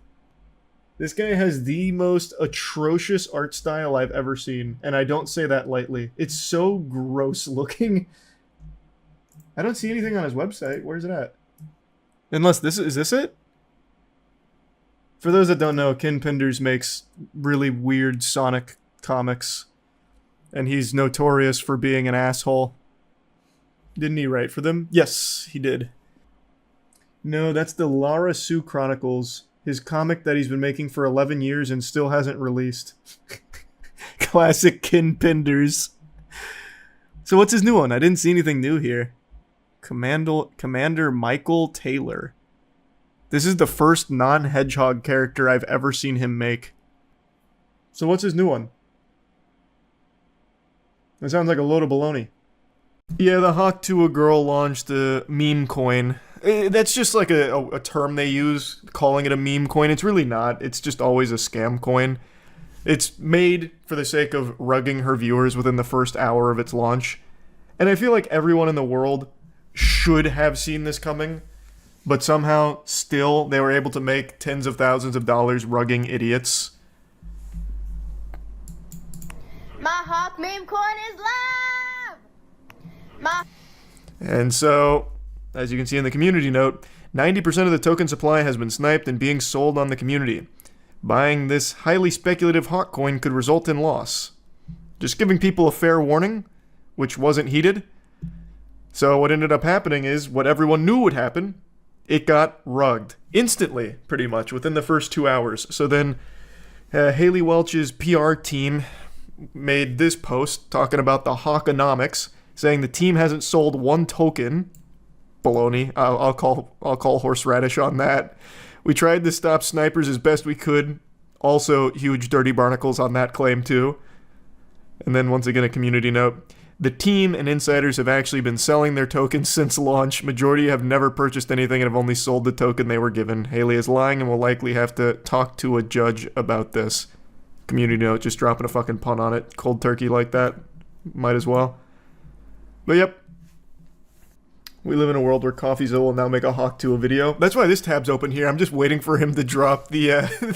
This guy has the most atrocious art style I've ever seen, and I don't say that lightly. It's so gross looking. I don't see anything on his website. Where's it at? Unless is this it? For those that don't know, Ken Penders makes really weird Sonic comics, and he's notorious for being an asshole. Didn't he write for them? Yes, he did. No, that's the Lara Sue Chronicles. His comic that he's been making for 11 years and still hasn't released. Classic Ken Penders. So what's his new one? I didn't see anything new here. Commander Michael Taylor. This is the first non-hedgehog character I've ever seen him make. So what's his new one? That sounds like a load of baloney. Yeah, the Hawk Tuah girl launched a meme coin. That's just like a term they use, calling it a meme coin. It's really not. It's just always a scam coin. It's made for the sake of rugging her viewers within the first hour of its launch. And I feel like everyone in the world should have seen this coming, but somehow still they were able to make tens of thousands of dollars rugging idiots. My Hawk meme coin is live! And so, as you can see in the community note, 90% of the token supply has been sniped and being sold on the community. Buying this highly speculative Hawk coin could result in loss. Just giving people a fair warning, which wasn't heeded. So what ended up happening is what everyone knew would happen. It got rugged. Instantly, pretty much, within the first 2 hours. So then Haley Welch's PR team made this post talking about the Hawkonomics, saying the team hasn't sold one token. Baloney. I'll call horseradish on that. We tried to stop snipers as best we could. Also, huge dirty barnacles on that claim too. And then once again a community note. The team and insiders have actually been selling their tokens since launch. Majority have never purchased anything and have only sold the token they were given. Haley is lying and will likely have to talk to a judge about this. Community note, just dropping a fucking pun on it. Cold turkey like that. Might as well. But yep. We live in a world where CoffeeZilla will now make a Hawk Tuah video. That's why this tab's open here. I'm just waiting for him to drop the,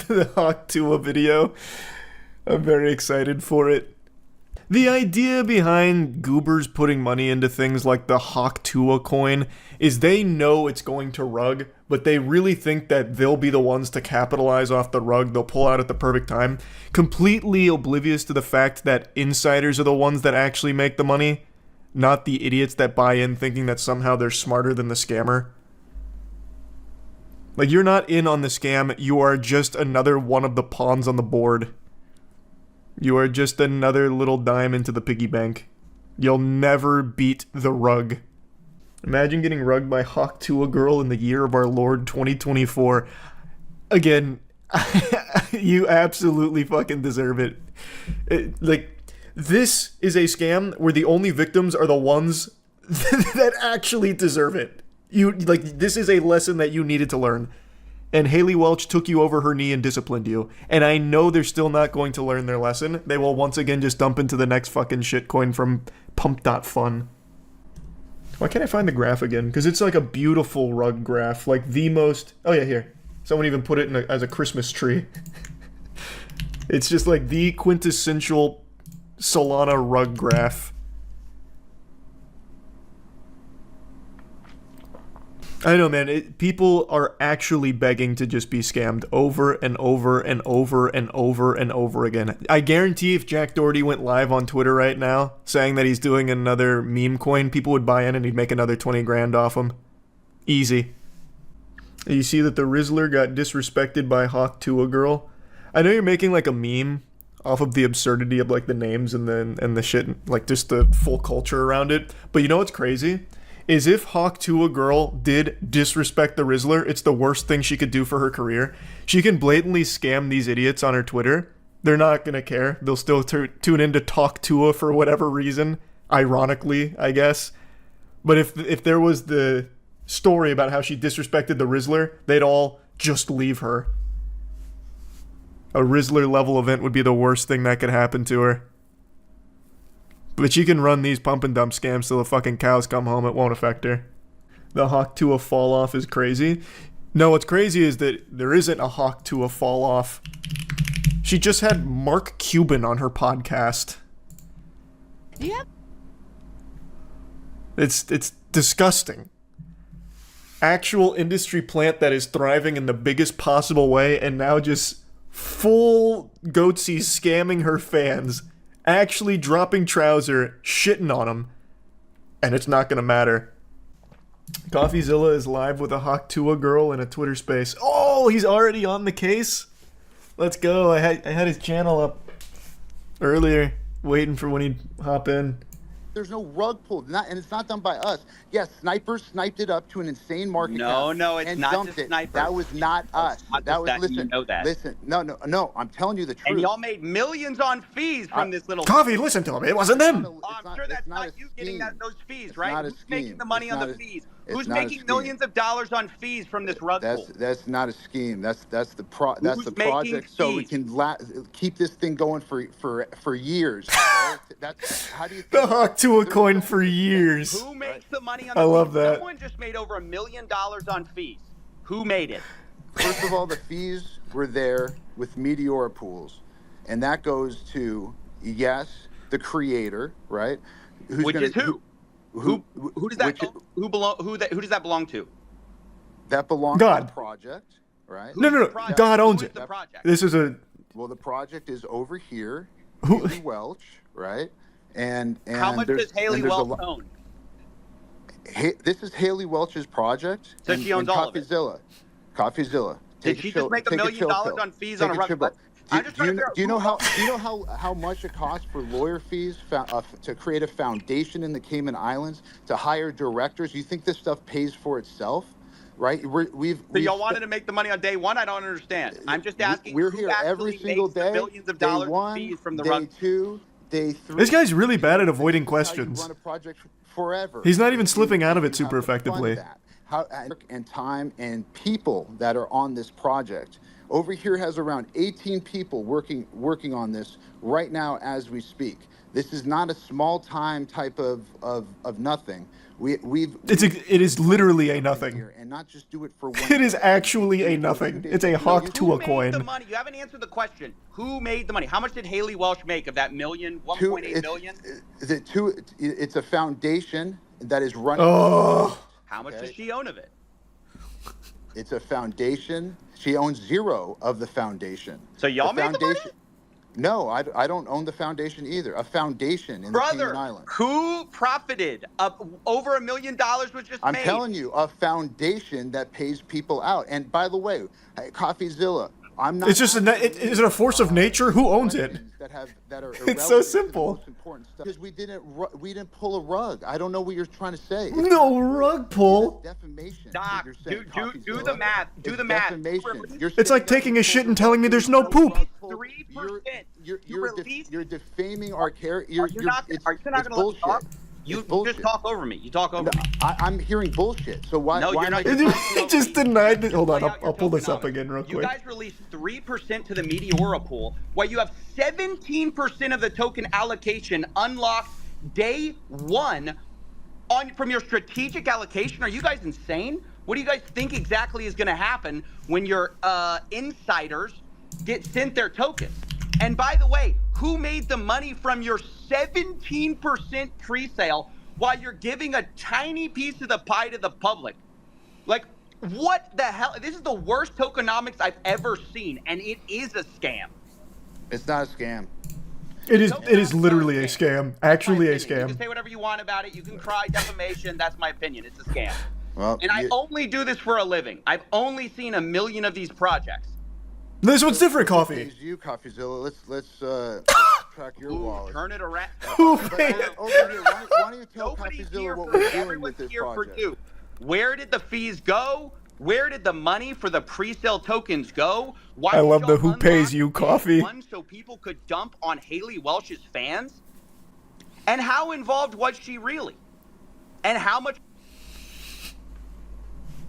the Hawk Tuah video. I'm very excited for it. The idea behind goobers putting money into things like the Hawk Tuah coin is they know it's going to rug, but they really think that they'll be the ones to capitalize off the rug. They'll pull out at the perfect time. Completely oblivious to the fact that insiders are the ones that actually make the money. Not the idiots that buy in thinking that somehow they're smarter than the scammer. Like, you're not in on the scam, you are just another one of the pawns on the board. You are just another little dime into the piggy bank. You'll never beat the rug. Imagine getting rugged by Hawk Tuah girl in the year of our Lord 2024. Again, you absolutely fucking deserve it. This is a scam where the only victims are the ones that actually deserve it. This is a lesson that you needed to learn. And Haley Welch took you over her knee and disciplined you. And I know they're still not going to learn their lesson. They will once again just dump into the next fucking shitcoin from pump.fun. Why can't I find the graph again? Because it's like a beautiful rug graph. Like the most... Oh yeah, here. Someone even put it in as a Christmas tree. It's just like the quintessential Solana rug graph. I know, man. People are actually begging to just be scammed over and over and over and over and over again. I guarantee if Jack Doherty went live on Twitter right now saying that he's doing another meme coin, people would buy in and he'd make another 20 grand off him. Easy. You see that the Rizzler got disrespected by Hawk Tuah Girl? I know you're making like a meme off of the absurdity of like the names and the shit, like just the full culture around it. But you know what's crazy? Is if Hawk Tuah Girl did disrespect the Rizzler, it's the worst thing she could do for her career. She can blatantly scam these idiots on her Twitter. They're not going to care. They'll still tune in to talk Tuah for whatever reason. Ironically, I guess. But if there was the story about how she disrespected the Rizzler, they'd all just leave her. A Rizzler level event would be the worst thing that could happen to her. But she can run these pump and dump scams till the fucking cows come home. It won't affect her. The Hawk Tuah fall off is crazy. No, what's crazy is that there isn't a Hawk Tuah fall off. She just had Mark Cuban on her podcast. Yep. It's disgusting. Actual industry plant that is thriving in the biggest possible way, and now just full goatsy scamming her fans. Actually dropping trouser, shitting on him, and it's not gonna matter. CoffeeZilla is live with a Hawk Tuah Girl in a Twitter space. Oh, he's already on the case? Let's go. I had his channel up earlier, waiting for when he'd hop in. There's no rug pull, and it's not done by us. Yes, snipers sniped it up to an insane market cap. No, it's and not dumped just it. snipers. That was not us. That was listen. You know that. Listen, no. I'm telling you the truth. And y'all made millions on fees from this little. Coffee, listen to him. It wasn't them. I'm sure that's not you getting those fees, right? Not a Who's scheme. making the money It's on not the a- fees? it's Who's not a making scheme. millions of dollars on fees from this rug pull? That's not a scheme. That's the Who's making project. So we fees? can keep this thing going for years. Okay? That's how do you think The Hawk Tuah coin for years. Who makes the money on the I fees? love that. Someone just made over $1 million on fees. Who made it? First of all, the fees were there with Meteora pools, and that goes to the creator, right? Which is who? Who does that which- who does that belong to? That belongs God. to the project, right? No. project? God Who owns is it. the project? This is a... Well, the project is over here, Who- Haley Welch, right? And How much there's- does Haley and there's a Welch lo- own? This is Haley Welch's project. So she owns all of it. CoffeeZilla. Did she just make $1 million on fees on a rug? I'm just trying to figure out Do you know who- how much it costs for lawyer fees to create a foundation in the Cayman Islands, to hire directors? You think this stuff pays for itself, right? So y'all wanted to make the money on day one? I don't understand. I'm just asking. We're who here actually every single makes the day. millions of Day dollars one, in fees from the day rug. 2, day 3. This guy's really bad at avoiding This is how you questions. run a project forever. He's not even slipping out of it You super have to fund effectively. that. And time and people that are on this project. Over here has around 18 people working on this right now as we speak. This is not a small time type of nothing. It is literally a nothing. here and not just do it for one. It is actually a nothing. It's a Hawk Who Tuah made coin. the money? You haven't answered the question. Who made the money? How much did Haley Welch make of that million, 1.8 million? It's a foundation that is running. Oh. How much does she own of it? It's a foundation. She owns 0 of the foundation. So y'all made the money? No, I don't own the foundation either. A foundation in the Cayman Brother, Islands. who profited? Over $1 million was just I'm made. telling you, a foundation that pays people out. And by the way, CoffeeZilla, I'm not. It's just is it a force of nature? Who owns it? That are It's so irrelevant to the simple. most important stuff. Because we didn't pull a rug. I don't know what you're trying to say. It's No rug pull. defamation. Doc, you're saying, do CoffeeZilla. the math. Do It's the math. defamation. You're It's like saying taking that a shit and telling me there's no poop. 3%. You're You're defaming our character. Are you not going to let me bullshit. talk? You It's bullshit. just talk over me. You talk over me. I'm hearing bullshit. So why? No, why you're am not. I He just denied it. Hold on, Play out your I'll pull this up tokenomics. again real You quick. guys released 3% to the Meteora pool, while you have 17% of the token allocation unlocked day one from your strategic allocation. Are you guys insane? What do you guys think exactly is going to happen when your insiders get sent their tokens? And by the way, who made the money from your 17% pre-sale while you're giving a tiny piece of the pie to the public? Like, what the hell? This is the worst tokenomics I've ever seen, and it is a scam. It's not a scam. It is literally a scam. Actually a You scam. can say whatever you want about it. You can cry defamation. That's my opinion. It's a scam. Well, And I only do this for a living. I've only seen 1 million of these projects. This one's different, Coffee. It's you, CoffeeZilla. Let's track your wallet. Turn it around. Who But, paid? over here, why don't you tell Nobody's CoffeeZilla here what for we're me. doing Everyone's with this here project? for you. Where did the fees go? Where did the money for the pre-sale tokens go? Why I did love y'all the who pays unlock you day Coffee. one so people could dump on Haley Welch's fans? And how involved was she really? And how much?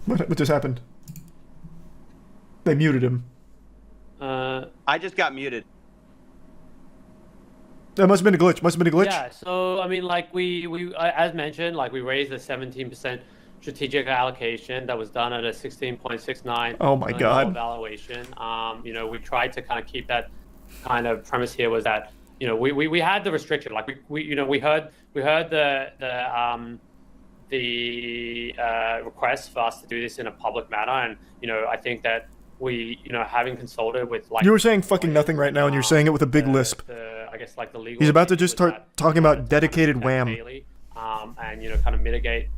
What just happened? They muted him. I just got muted. That must have been a glitch. Must have been a glitch. Yeah, so I mean, like we as mentioned, like we raised a 17% strategic allocation that was done at a 16.69. Oh my God. Valuation. You know, we tried to kind of keep that kind of premise here was that we had the restriction. Like we heard the request for us to do this in a public manner, and I think that we having consulted with like You were saying fucking nothing right now, and you're saying it with a big lisp. I guess like the legal. He's about to just opinion was start talking about dedicated that wham. Haley, and kind of mitigate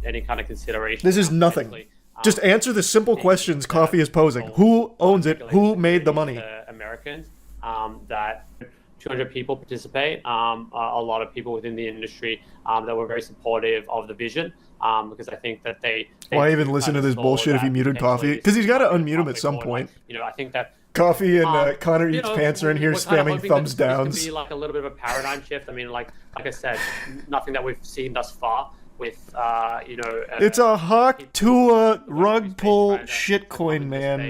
any kind of consideration. This is nothing. Basically, Just answer the simple questions Coffee is posing. Who owns it? Who made the money? Americans. That 200 people participate. A lot of people within the industry that were very supportive of the vision. Because I think that they Why even listen to this bullshit if he muted Coffee? Because he's got to unmute him at some point. I think that Coffee and Connor Eats Pants are in here we're kind of spamming hoping thumbs that this downs. can be like a little bit of a paradigm shift. I mean, like I said, nothing that we've seen thus far with It's a Hawk Tuah rug pull shitcoin, man.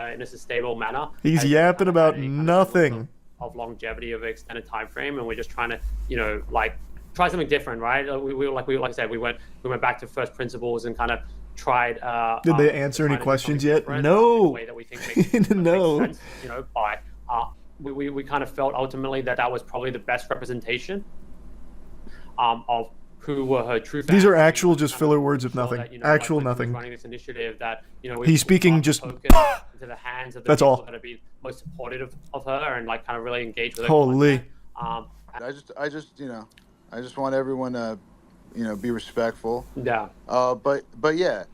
In a sustainable manner. He's yapping about nothing. Of longevity of an extended time frame, and we're just trying to like try something different, right? Like I said, we went back to first principles and kind of tried. Did they answer any questions yet? In No. a way that we think No. makes sense, by we kind of felt ultimately that was probably the best representation of who were her true fans. These are actual just filler words of nothing. That, Actual like, nothing. Running this initiative that He's speaking just into the hands of the That's people all. that have been most supportive of her and like kind of really engaged with her. Holy. content. I just want everyone to, be respectful. Yeah. But yeah,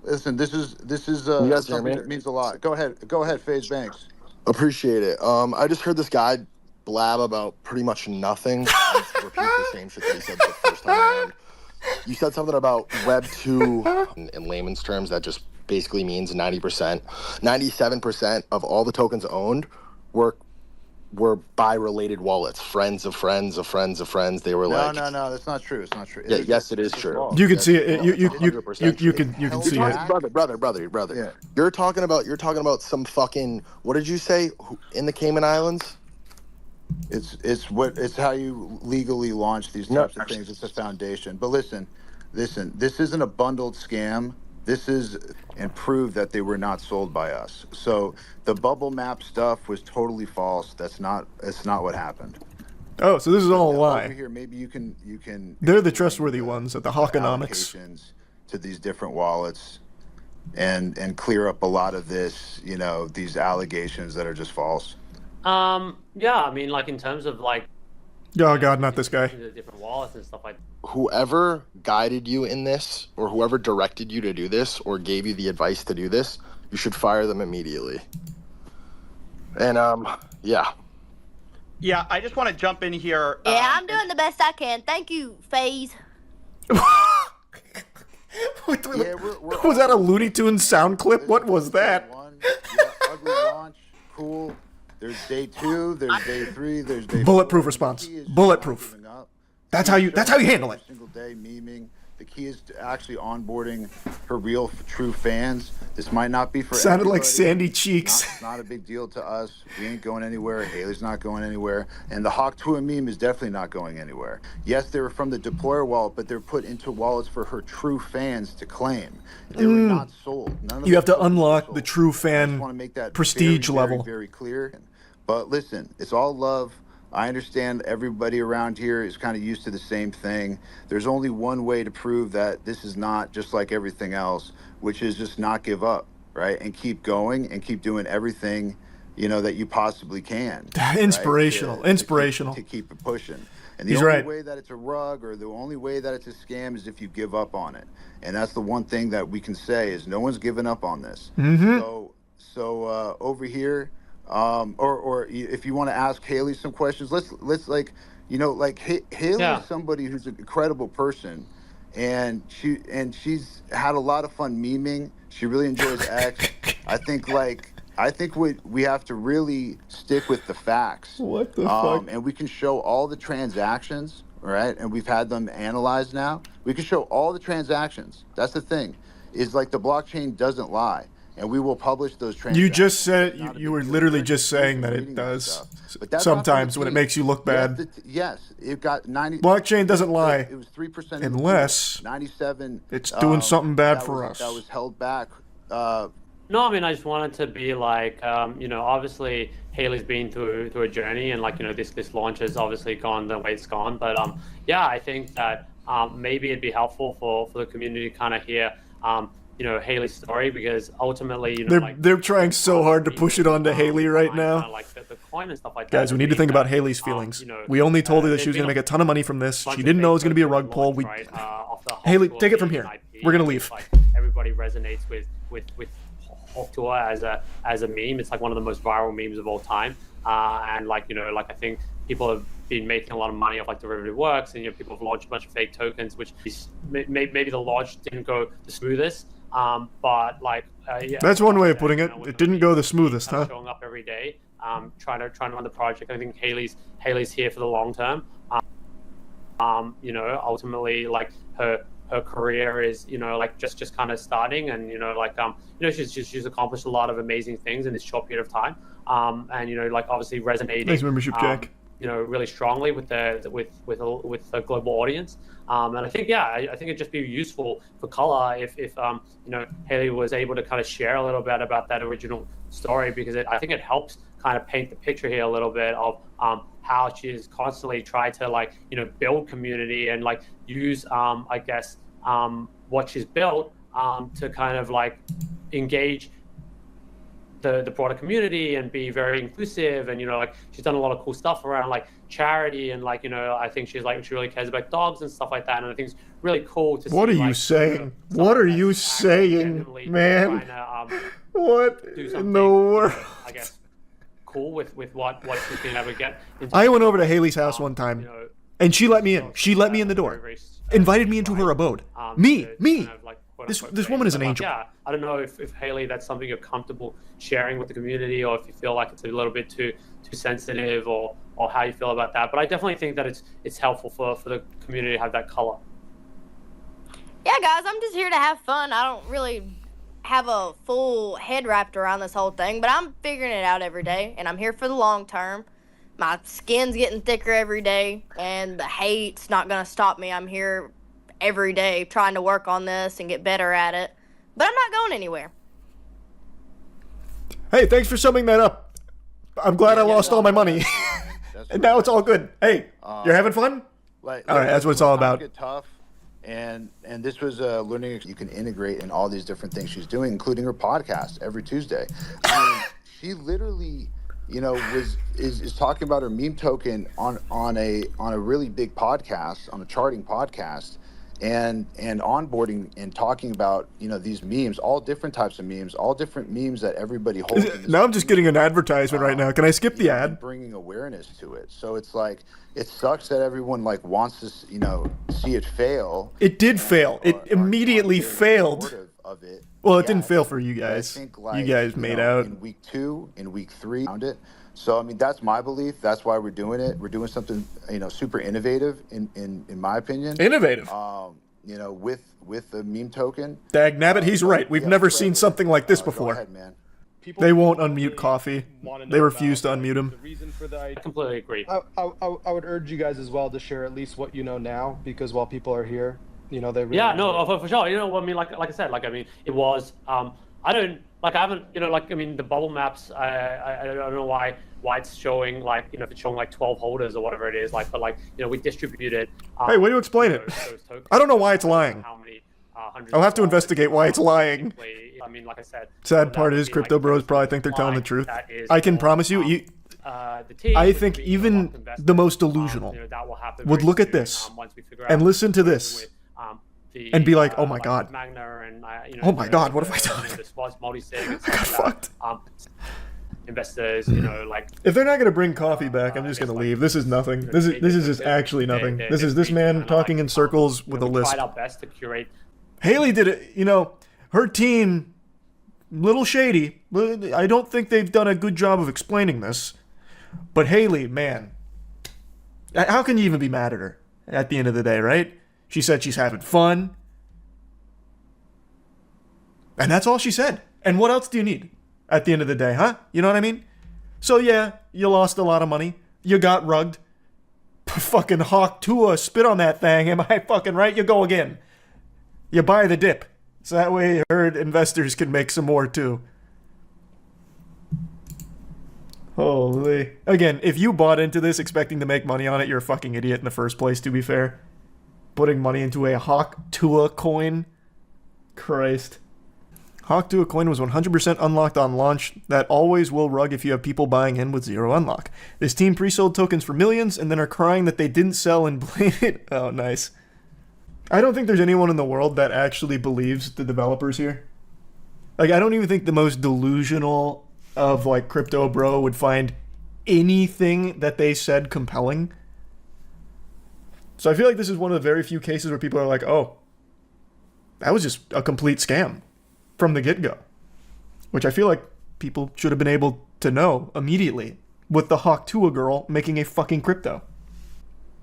listen, this is You guys hear something me? that means a lot. Go ahead, FaZe Banks. Appreciate it. I just heard this guy blab about pretty much nothing. And repeat the same shit that he said the first time around. You said something about Web 2 in layman's terms that just basically means 90%, 97% of all the tokens owned were by related wallets, friends of friends of friends of friends. They were No, that's not true. It's not true. Yeah, yes, it is true. You can see it. You can see You're it. talking- brother. Yeah. You're talking about some fucking, what did you say, in the Cayman Islands? It's how you legally launch these types of things. It's a foundation. But listen, this isn't a bundled scam. This is and prove that they were not sold by us. So the bubble map stuff was totally false. It's not what happened. Oh, so this is all a Over lie. here, maybe you can. They're the trustworthy ones at the Hawkonomics. Allocations to these different wallets, and clear up a lot of this. These allegations that are just false. Yeah, I mean, like in terms of like Oh God, not this guy. the different wallets and stuff like. Whoever guided you in this, or whoever directed you to do this, or gave you the advice to do this, you should fire them immediately. And yeah. Yeah, I just want to jump in here. Yeah, I'm doing the best I can. Thank you, FaZe. Was that a Looney Tunes sound clip? What was that? Ugly launch, cool. There's day 2. There's day 3. There's day. Bulletproof 4. response. The key is just Bulletproof. not giving up. That's how you handle it. Every single day memeing. The key is to actually onboarding her real, true fans. This might not be for Sounded like everybody. Sandy Cheeks. It's not a big deal to us. We ain't going anywhere. Haley's not going anywhere. And the Hawk Tuah meme is definitely not going anywhere. Yes, they were from the deployer wallet, but they're put into wallets for her true fans to claim. They were not sold. None of You them have to sold. unlock the true I just want to fan make that prestige very, level. very, very clear. But listen, it's all love. I understand everybody around here is kind of used to the same thing. There's only one way to prove that this is not just like everything else, which is just not give up, right? And keep going and keep doing everything, that you possibly can. Inspirational. Right? Inspirational. To keep it pushing. And the He's only right. way that it's a rug or the only way that it's a scam is if you give up on it. And that's the one thing that we can say is no one's given up on this. Mm-hmm. So over here, or if you want to ask Haley some questions, let's Haley is somebody who's an incredible person, and she's had a lot of fun memeing. She really enjoys X. I think we have to really stick with the facts. What the fuck? And we can show all the transactions, right? And we've had them analyzed now. We can show all the transactions. That's the thing, is like the blockchain doesn't lie. And we will publish those transactions. You just said you were literally just saying that it does. Sometimes when it makes you look bad. Yes, it got 90. Blockchain doesn't lie. It was 3% unless 97. It's doing something bad for us. That was held back. No, I mean, I just wanted to be like, obviously Haley's been through a journey, and this launch has obviously gone the way it's gone. But I think that maybe it'd be helpful for the community to kind of hear. Haley's story, because ultimately, they're trying so hard to push it onto Haley right now. The coin and stuff like Guys, that. we need to think about Haley's feelings. We only told her that she was going to make a ton of money from this. She didn't know it was going to be a rug pull. Haley, take it from here. We're going to leave. Everybody resonates with Tuah as a meme. It's like one of the most viral memes of all time. And I think people have been making a lot of money off derivative works, and people have launched a bunch of fake tokens, which maybe the launch didn't go the smoothest. That's one way of putting it. It didn't go the smoothest, huh? Showing up every day, trying to run the project. I think Haley's here for the long term. Ultimately, her career is just kind of starting, and she's accomplished a lot of amazing things in this short period of time. And obviously resonating. Nice membership, Jack. Really strongly with the global audience. And I think it'd just be useful for color if Haley was able to kind of share a little bit about that original story, because I think it helps kind of paint the picture here a little bit of how she's constantly tried to build community and use what she's built to kind of engage the broader community and be very inclusive, and she's done a lot of cool stuff around charity, and I think she really cares about dogs and stuff like that, and I think it's really cool to see. What are you saying? What are you saying, man? What in the world? I guess cool with what she's been able to get into. I went over to Haley's house one time, and she let me in. She let me in the door, invited me into her abode. Me. This woman is an angel. Yeah, I don't know if Haley, that's something you're comfortable sharing with the community, or if you feel like it's a little bit too sensitive, or how you feel about that. But I definitely think that it's helpful for the community to have that color. Yeah, guys, I'm just here to have fun. I don't really have a full head wrapped around this whole thing, but I'm figuring it out every day, and I'm here for the long term. My skin's getting thicker every day, and the hate's not going to stop me. I'm here every day trying to work on this and get better at it, but I'm not going anywhere. Hey, thanks for summing that up. I'm glad I lost all my money. And now it's all good. Hey, you're having fun? All right, that's what it's all about. Get tough, and this was a learning you can integrate in all these different things she's doing, including her podcast every Tuesday. She literally, is talking about her meme token on a really big podcast, on a charting podcast. And onboarding and talking about these memes, all different types of memes, all different memes that everybody holds. Now I'm just getting an advertisement right now. Can I skip the ad? Bringing awareness to it, so it's it sucks that everyone wants to see it fail. It did fail. It immediately failed. Of it. Well, it didn't fail for you guys. I think, you guys made out in week 2, in week 3, found it. So that's my belief. That's why we're doing it. We're doing something super innovative in my opinion. Innovative. With the meme token. Dag nabbit, he's right. We've never seen something like this before. Go ahead, man. They won't unmute Coffee. They refuse to unmute him. I completely agree. I would urge you guys as well to share at least what you know now, because while people are here, they really. Yeah, no, for sure. Like I said, it was. I haven't, the bubble maps. I don't know why why it's showing like, you know, if it's showing like 12 holders or whatever it is, like, but like, you know, we distributed. Hey, way to explain it. those tokens. I don't know why it's lying. How many, I'll have to investigate why it's lying. I mean, like I said. Sad part is crypto bros probably think they're telling the truth. I can promise you, I think even the most delusional would look at this and listen to this and be like, oh my god. Oh my god, what have I done? I got fucked. Investors, you know, like if they're not gonna bring coffee back, I'm just gonna leave. This is nothing. This is just actually nothing. This is this man talking in circles with a list. Tried our best to curate. Haley did it. You know, her team, little shady. I don't think they've done a good job of explaining this. But Haley, man, how can you even be mad at her at the end of the day, right? She said she's having fun. And that's all she said. And what else do you need at the end of the day, huh? You know what I mean? So yeah, you lost a lot of money. You got rugged. Fucking Hawk Tuah spit on that thing. Am I fucking right? You go again. You buy the dip. So that way herd investors can make some more too. Holy. Again, if you bought into this expecting to make money on it, you're a fucking idiot in the first place, to be fair. Putting money into a Hawk Tuah coin. Christ. Hawk Tuah coin was 100% unlocked on launch. That always will rug if you have people buying in with zero unlock. This team pre-sold tokens for millions and then are crying that they didn't sell and blame it. Oh, nice. I don't think there's anyone in the world that actually believes the developers here. Like, I don't even think the most delusional of, like, crypto bro would find anything that they said compelling. So I feel like this is one of the very few cases where people are like, oh, that was just a complete scam from the get-go. Which I feel like people should have been able to know immediately with the Hawk Tuah girl making a fucking crypto.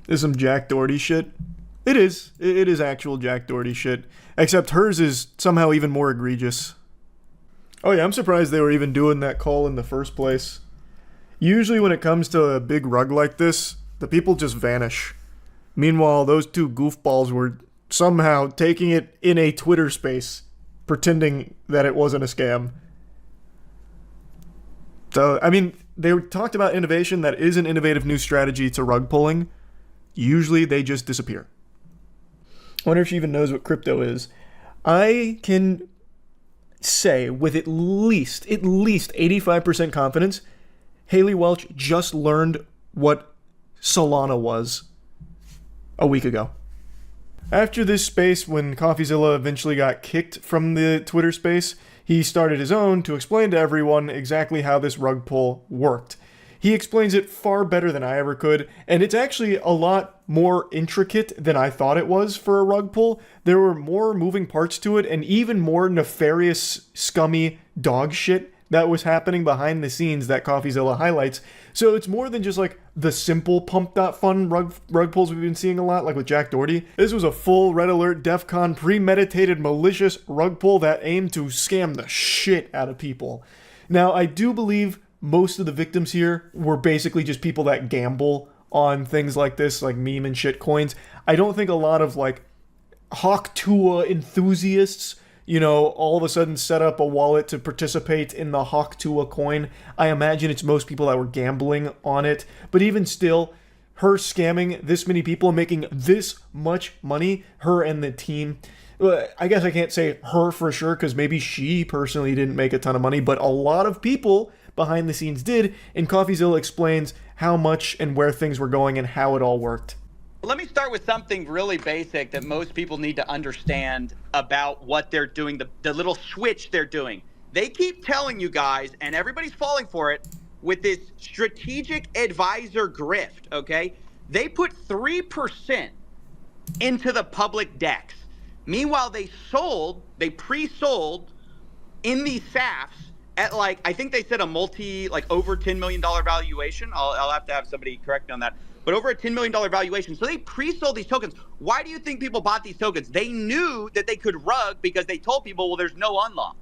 This is some Jack Doherty shit. It is. It is actual Jack Doherty shit. Except hers is somehow even more egregious. Oh yeah, I'm surprised they were even doing that call in the first place. Usually when it comes to a big rug like this, the people just vanish. Meanwhile, those two goofballs were somehow taking it in a Twitter space, pretending that it wasn't a scam. So, I mean, they talked about innovation. That is an innovative new strategy to rug pulling. Usually they just disappear. I wonder if she even knows what crypto is. I can say with at least 85% confidence, Haley Welch just learned what Solana was a week ago. After this space, when CoffeeZilla eventually got kicked from the Twitter space, he started his own to explain to everyone exactly how this rug pull worked. He explains it far better than I ever could, and it's actually a lot more intricate than I thought it was for a rug pull. There were more moving parts to it, and even more nefarious, scummy dog shit that was happening behind the scenes that CoffeeZilla highlights. So it's more than just like the simple pump.fun rug pulls we've been seeing a lot, like with Jack Doherty. This was a full red alert, DEFCON, premeditated, malicious rug pull that aimed to scam the shit out of people. Now, I do believe most of the victims here were basically just people that gamble on things like this, like meme and shit coins. I don't think a lot of like Hawk Tuah enthusiasts, you know, all of a sudden set up a wallet to participate in the Hawk Tuah coin. I imagine it's most people that were gambling on it. But even still, her scamming this many people and making this much money, her and the team, I guess I can't say her for sure because maybe she personally didn't make a ton of money, but a lot of people behind the scenes did, and CoffeeZilla explains how much and where things were going and how it all worked. Let me start with something really basic that most people need to understand about what they're doing, the little switch they're doing. They keep telling you guys, and everybody's falling for it, with this strategic advisor grift, okay? They put 3% into the public DEX. Meanwhile, they pre-sold in these SAFs at like, I think they said a over $10 million valuation. I'll have to have somebody correct me on that. But over a $10 million valuation. So they pre-sold these tokens. Why do you think people bought these tokens? They knew that they could rug because they told people, well, there's no unlock.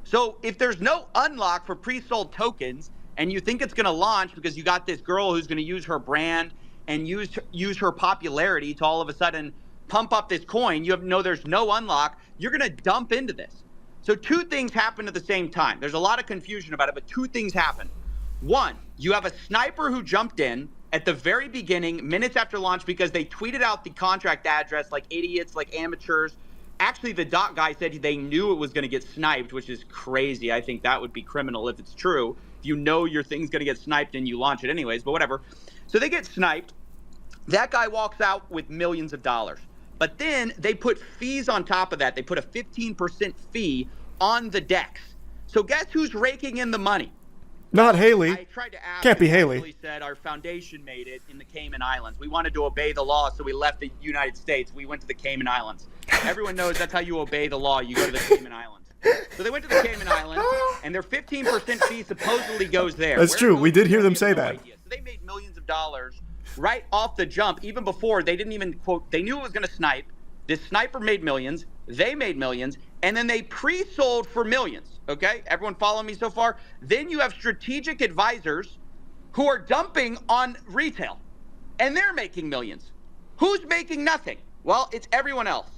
So if there's no unlock for pre-sold tokens and you think it's going to launch because you got this girl who's going to use her brand and use her popularity to all of a sudden pump up this coin, there's no unlock, you're going to dump into this. So two things happened at the same time. There's a lot of confusion about it, but two things happened. One, you have a sniper who jumped in at the very beginning, minutes after launch, because they tweeted out the contract address like idiots, like amateurs. Actually, the dot guy said they knew it was going to get sniped, which is crazy. I think that would be criminal if it's true. If you know your thing's going to get sniped and you launch it anyways, but whatever. So they get sniped. That guy walks out with millions of dollars. But then they put fees on top of that. They put a 15% fee on the decks. So guess who's raking in the money? Not Haley. I tried to ask. Can't be and Haley. Haley said our foundation made it in the Cayman Islands. We wanted to obey the law, so we left the United States. We went to the Cayman Islands. Everyone knows that's how you obey the law. You go to the Cayman Islands. So they went to the Cayman Islands, and their 15% fee supposedly goes there. That's true. We did hear them say that. So they made millions of dollars right off the jump, even before they didn't even quote. They knew it was going to snipe. This sniper made millions. They made millions, and then they pre-sold for millions. Okay, everyone follow me so far? Then you have strategic advisors who are dumping on retail, and they're making millions. Who's making nothing? Well, it's everyone else.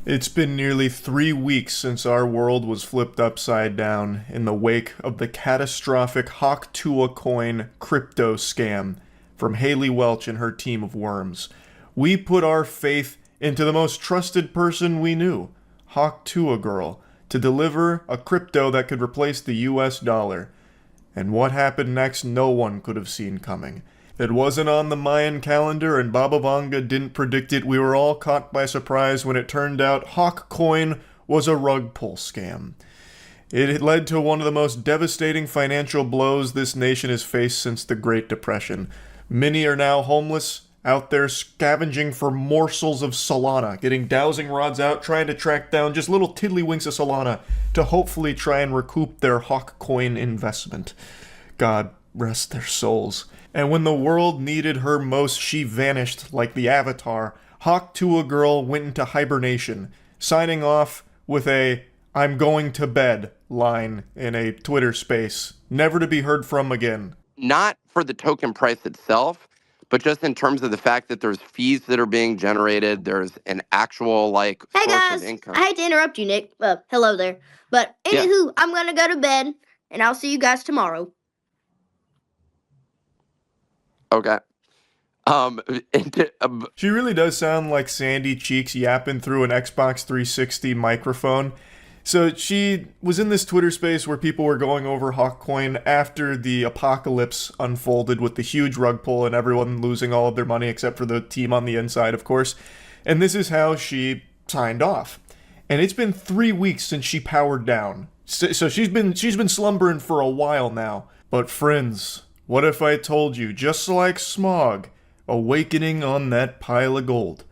It's been nearly 3 weeks since our world was flipped upside down in the wake of the catastrophic Tuah coin crypto scam from Haley Welch and her team of worms. We put our faith into the most trusted person we knew, Tuah Girl, to deliver a crypto that could replace the US dollar. And what happened next, no one could have seen coming. It wasn't on the Mayan calendar, and Baba Vanga didn't predict it. We were all caught by surprise when it turned out Hawk Coin was a rug pull scam. It led to one of the most devastating financial blows this nation has faced since the Great Depression. Many are now homeless, out there scavenging for morsels of Solana, getting dowsing rods out, trying to track down just little tiddlywinks of Solana to hopefully try and recoup their Hawk Coin investment. God rest their souls. And when the world needed her most, she vanished like the Avatar. Tuah Girl went into hibernation, signing off with a "I'm going to bed" line in a Twitter space, never to be heard from again. Not for the token price itself, but just in terms of the fact that there's fees that are being generated, there's an actual Hey source guys, of income. I hate to interrupt you, Nick. Hello there. But anywho, I'm gonna go to bed, and I'll see you guys tomorrow. Okay. She really does sound like Sandy Cheeks yapping through an Xbox 360 microphone. So she was in this Twitter space where people were going over Hawkcoin after the apocalypse unfolded with the huge rug pull and everyone losing all of their money except for the team on the inside, of course. And this is how she signed off. And it's been 3 weeks since she powered down. So she's been slumbering for a while now. But friends, what if I told you, just like Smog, awakening on that pile of gold,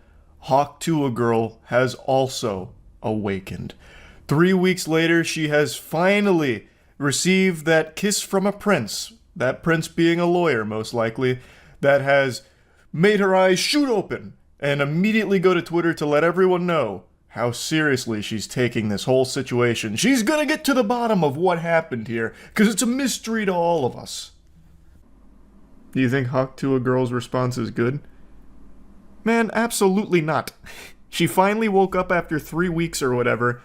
Tuah Girl has also awakened. 3 weeks later, she has finally received that kiss from a prince, that prince being a lawyer, most likely, that has made her eyes shoot open and immediately go to Twitter to let everyone know how seriously she's taking this whole situation. She's gonna get to the bottom of what happened here, because it's a mystery to all of us. Do you think Tuah Girl's response is good? Man, absolutely not. She finally woke up after 3 weeks or whatever,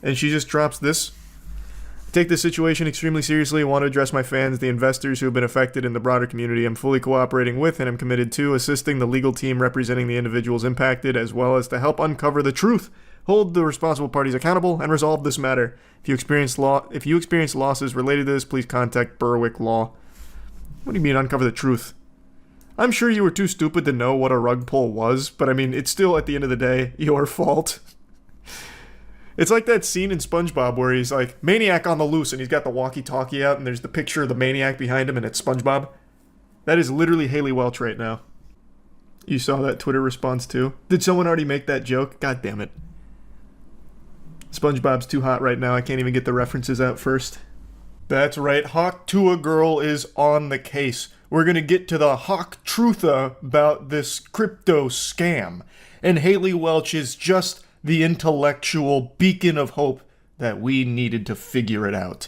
and she just drops this. I take this situation extremely seriously. I want to address my fans, the investors who have been affected in the broader community. I'm fully cooperating with and I'm committed to assisting the legal team representing the individuals impacted, as well as to help uncover the truth, hold the responsible parties accountable, and resolve this matter. If you experience losses related to this, please contact Berwick Law. What do you mean uncover the truth? I'm sure you were too stupid to know what a rug pull was, but I mean, it's still, at the end of the day, your fault. It's like that scene in SpongeBob where he's like, Maniac on the loose, and he's got the walkie-talkie out, and there's the picture of the Maniac behind him, and it's SpongeBob. That is literally Haley Welch right now. You saw that Twitter response too? Did someone already make that joke? God damn it. SpongeBob's too hot right now, I can't even get the references out first. That's right, Tuah Girl is on the case. We're gonna get to the Hawk Trutha about this crypto scam. And Haley Welch is just the intellectual beacon of hope that we needed to figure it out.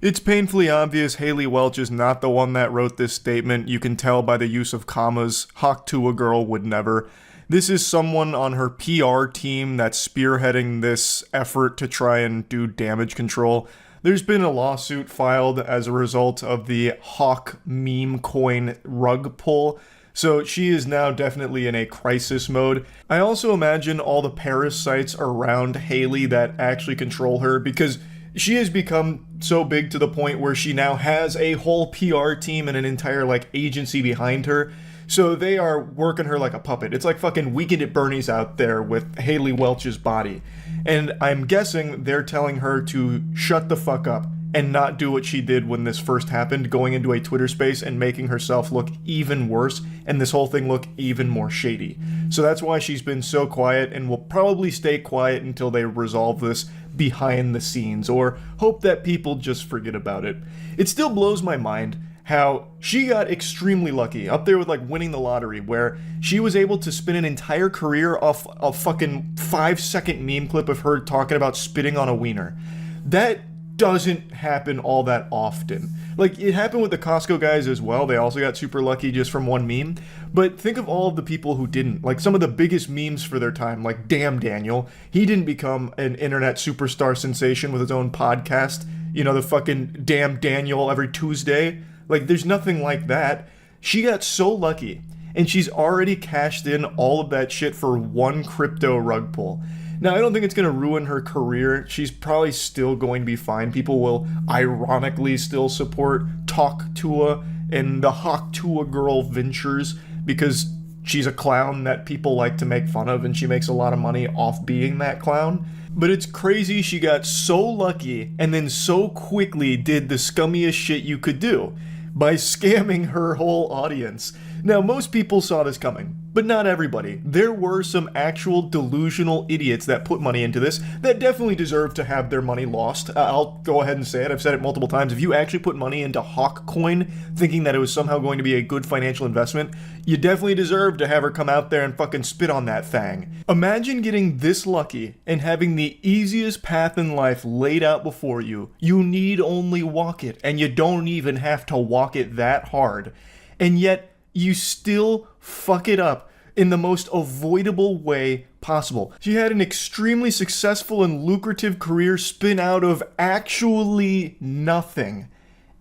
It's painfully obvious Haley Welch is not the one that wrote this statement. You can tell by the use of commas. Tuah Girl would never. This is someone on her PR team that's spearheading this effort to try and do damage control. There's been a lawsuit filed as a result of the Hawk meme coin rug pull, so she is now definitely in a crisis mode. I also imagine all the parasites around Haley that actually control her, because she has become so big to the point where she now has a whole PR team and an entire agency behind her. So they are working her like a puppet. It's like fucking Weekend at Bernie's out there with Haley Welch's body. And I'm guessing they're telling her to shut the fuck up and not do what she did when this first happened, going into a Twitter space and making herself look even worse and this whole thing look even more shady. So that's why she's been so quiet and will probably stay quiet until they resolve this behind the scenes, or hope that people just forget about it. It still blows my mind how she got extremely lucky, up there with winning the lottery, where she was able to spin an entire career off a fucking 5-second meme clip of her talking about spitting on a wiener. That doesn't happen all that often. It happened with the Costco guys as well. They also got super lucky just from one meme. But think of all of the people who didn't. Some of the biggest memes for their time, like Damn Daniel. He didn't become an internet superstar sensation with his own podcast. The fucking Damn Daniel every Tuesday. There's nothing like that. She got so lucky, and she's already cashed in all of that shit for one crypto rug pull. Now, I don't think it's going to ruin her career. She's probably still going to be fine. People will ironically still support Tuah and the Hawk Tuah girl ventures because she's a clown that people like to make fun of, and she makes a lot of money off being that clown. But it's crazy she got so lucky and then so quickly did the scummiest shit you could do by scamming her whole audience. Now, most people saw this coming, but not everybody. There were some actual delusional idiots that put money into this that definitely deserve to have their money lost. I'll go ahead and say it. I've said it multiple times. If you actually put money into Hawk Coin thinking that it was somehow going to be a good financial investment, you definitely deserve to have her come out there and fucking spit on that thing. Imagine getting this lucky and having the easiest path in life laid out before you. You need only walk it, and you don't even have to walk it that hard. And yet, you still fuck it up in the most avoidable way possible. She had an extremely successful and lucrative career spin out of actually nothing,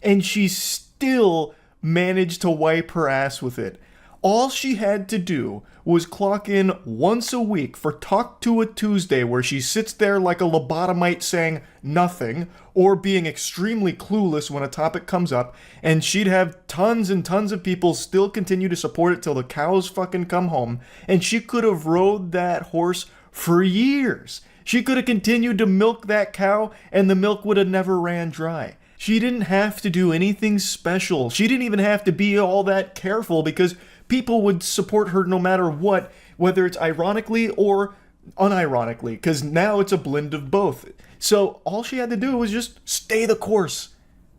and she still managed to wipe her ass with it. All she had to do was clock in once a week for Talk to a Tuesday, where she sits there like a lobotomite saying nothing or being extremely clueless when a topic comes up, and she'd have tons and tons of people still continue to support it till the cows fucking come home, and she could have rode that horse for years. She could have continued to milk that cow, and the milk would have never ran dry. She didn't have to do anything special. She didn't even have to be all that careful, because people would support her no matter what, whether it's ironically or unironically, because now it's a blend of both. So all she had to do was just stay the course.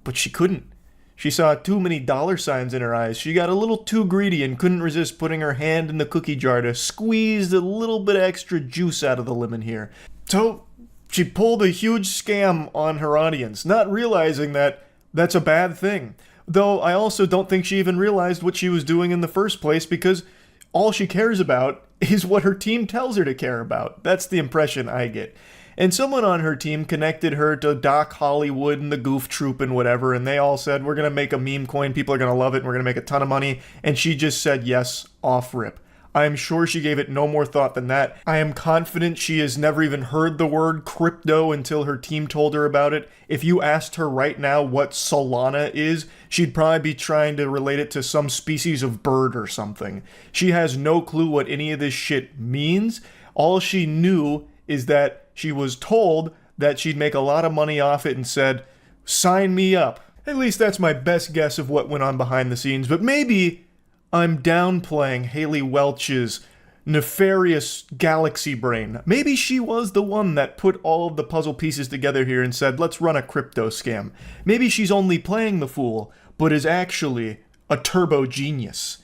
But she couldn't. She saw too many dollar signs in her eyes. She got a little too greedy and couldn't resist putting her hand in the cookie jar to squeeze a little bit extra juice out of the lemon here. So she pulled a huge scam on her audience, not realizing that that's a bad thing. Though I also don't think she even realized what she was doing in the first place, because all she cares about is what her team tells her to care about. That's the impression I get. And someone on her team connected her to Doc Hollywood and the Goof Troop and whatever, and they all said, we're going to make a meme coin, people are going to love it, and we're going to make a ton of money. And she just said yes, off rip. I am sure she gave it no more thought than that. I am confident she has never even heard the word crypto until her team told her about it. If you asked her right now what Solana is, she'd probably be trying to relate it to some species of bird or something. She has no clue what any of this shit means. All she knew is that she was told that she'd make a lot of money off it and said, sign me up. At least that's my best guess of what went on behind the scenes, but maybe I'm downplaying Haley Welch's nefarious galaxy brain. Maybe she was the one that put all of the puzzle pieces together here and said, let's run a crypto scam. Maybe she's only playing the fool, but is actually a turbo genius.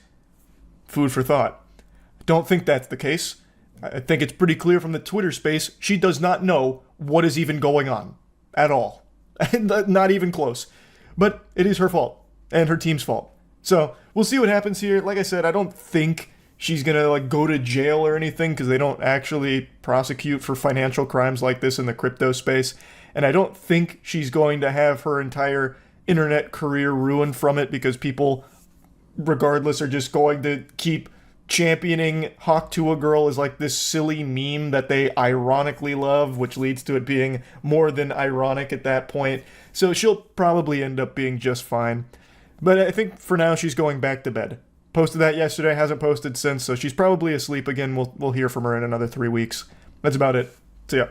Food for thought. Don't think that's the case. I think it's pretty clear from the Twitter space, she does not know what is even going on. At all. Not even close. But it is her fault. And her team's fault. So, we'll see what happens here. Like I said, I don't think she's gonna like go to jail or anything, because they don't actually prosecute for financial crimes like this in the crypto space. And I don't think she's going to have her entire internet career ruined from it, because people, regardless, are just going to keep championing Hawk Tuah Girl as like this silly meme that they ironically love, which leads to it being more than ironic at that point. So she'll probably end up being just fine. But I think for now she's going back to bed. Posted that yesterday, hasn't posted since, so she's probably asleep again. We'll hear from her in another 3 weeks. That's about it. See ya.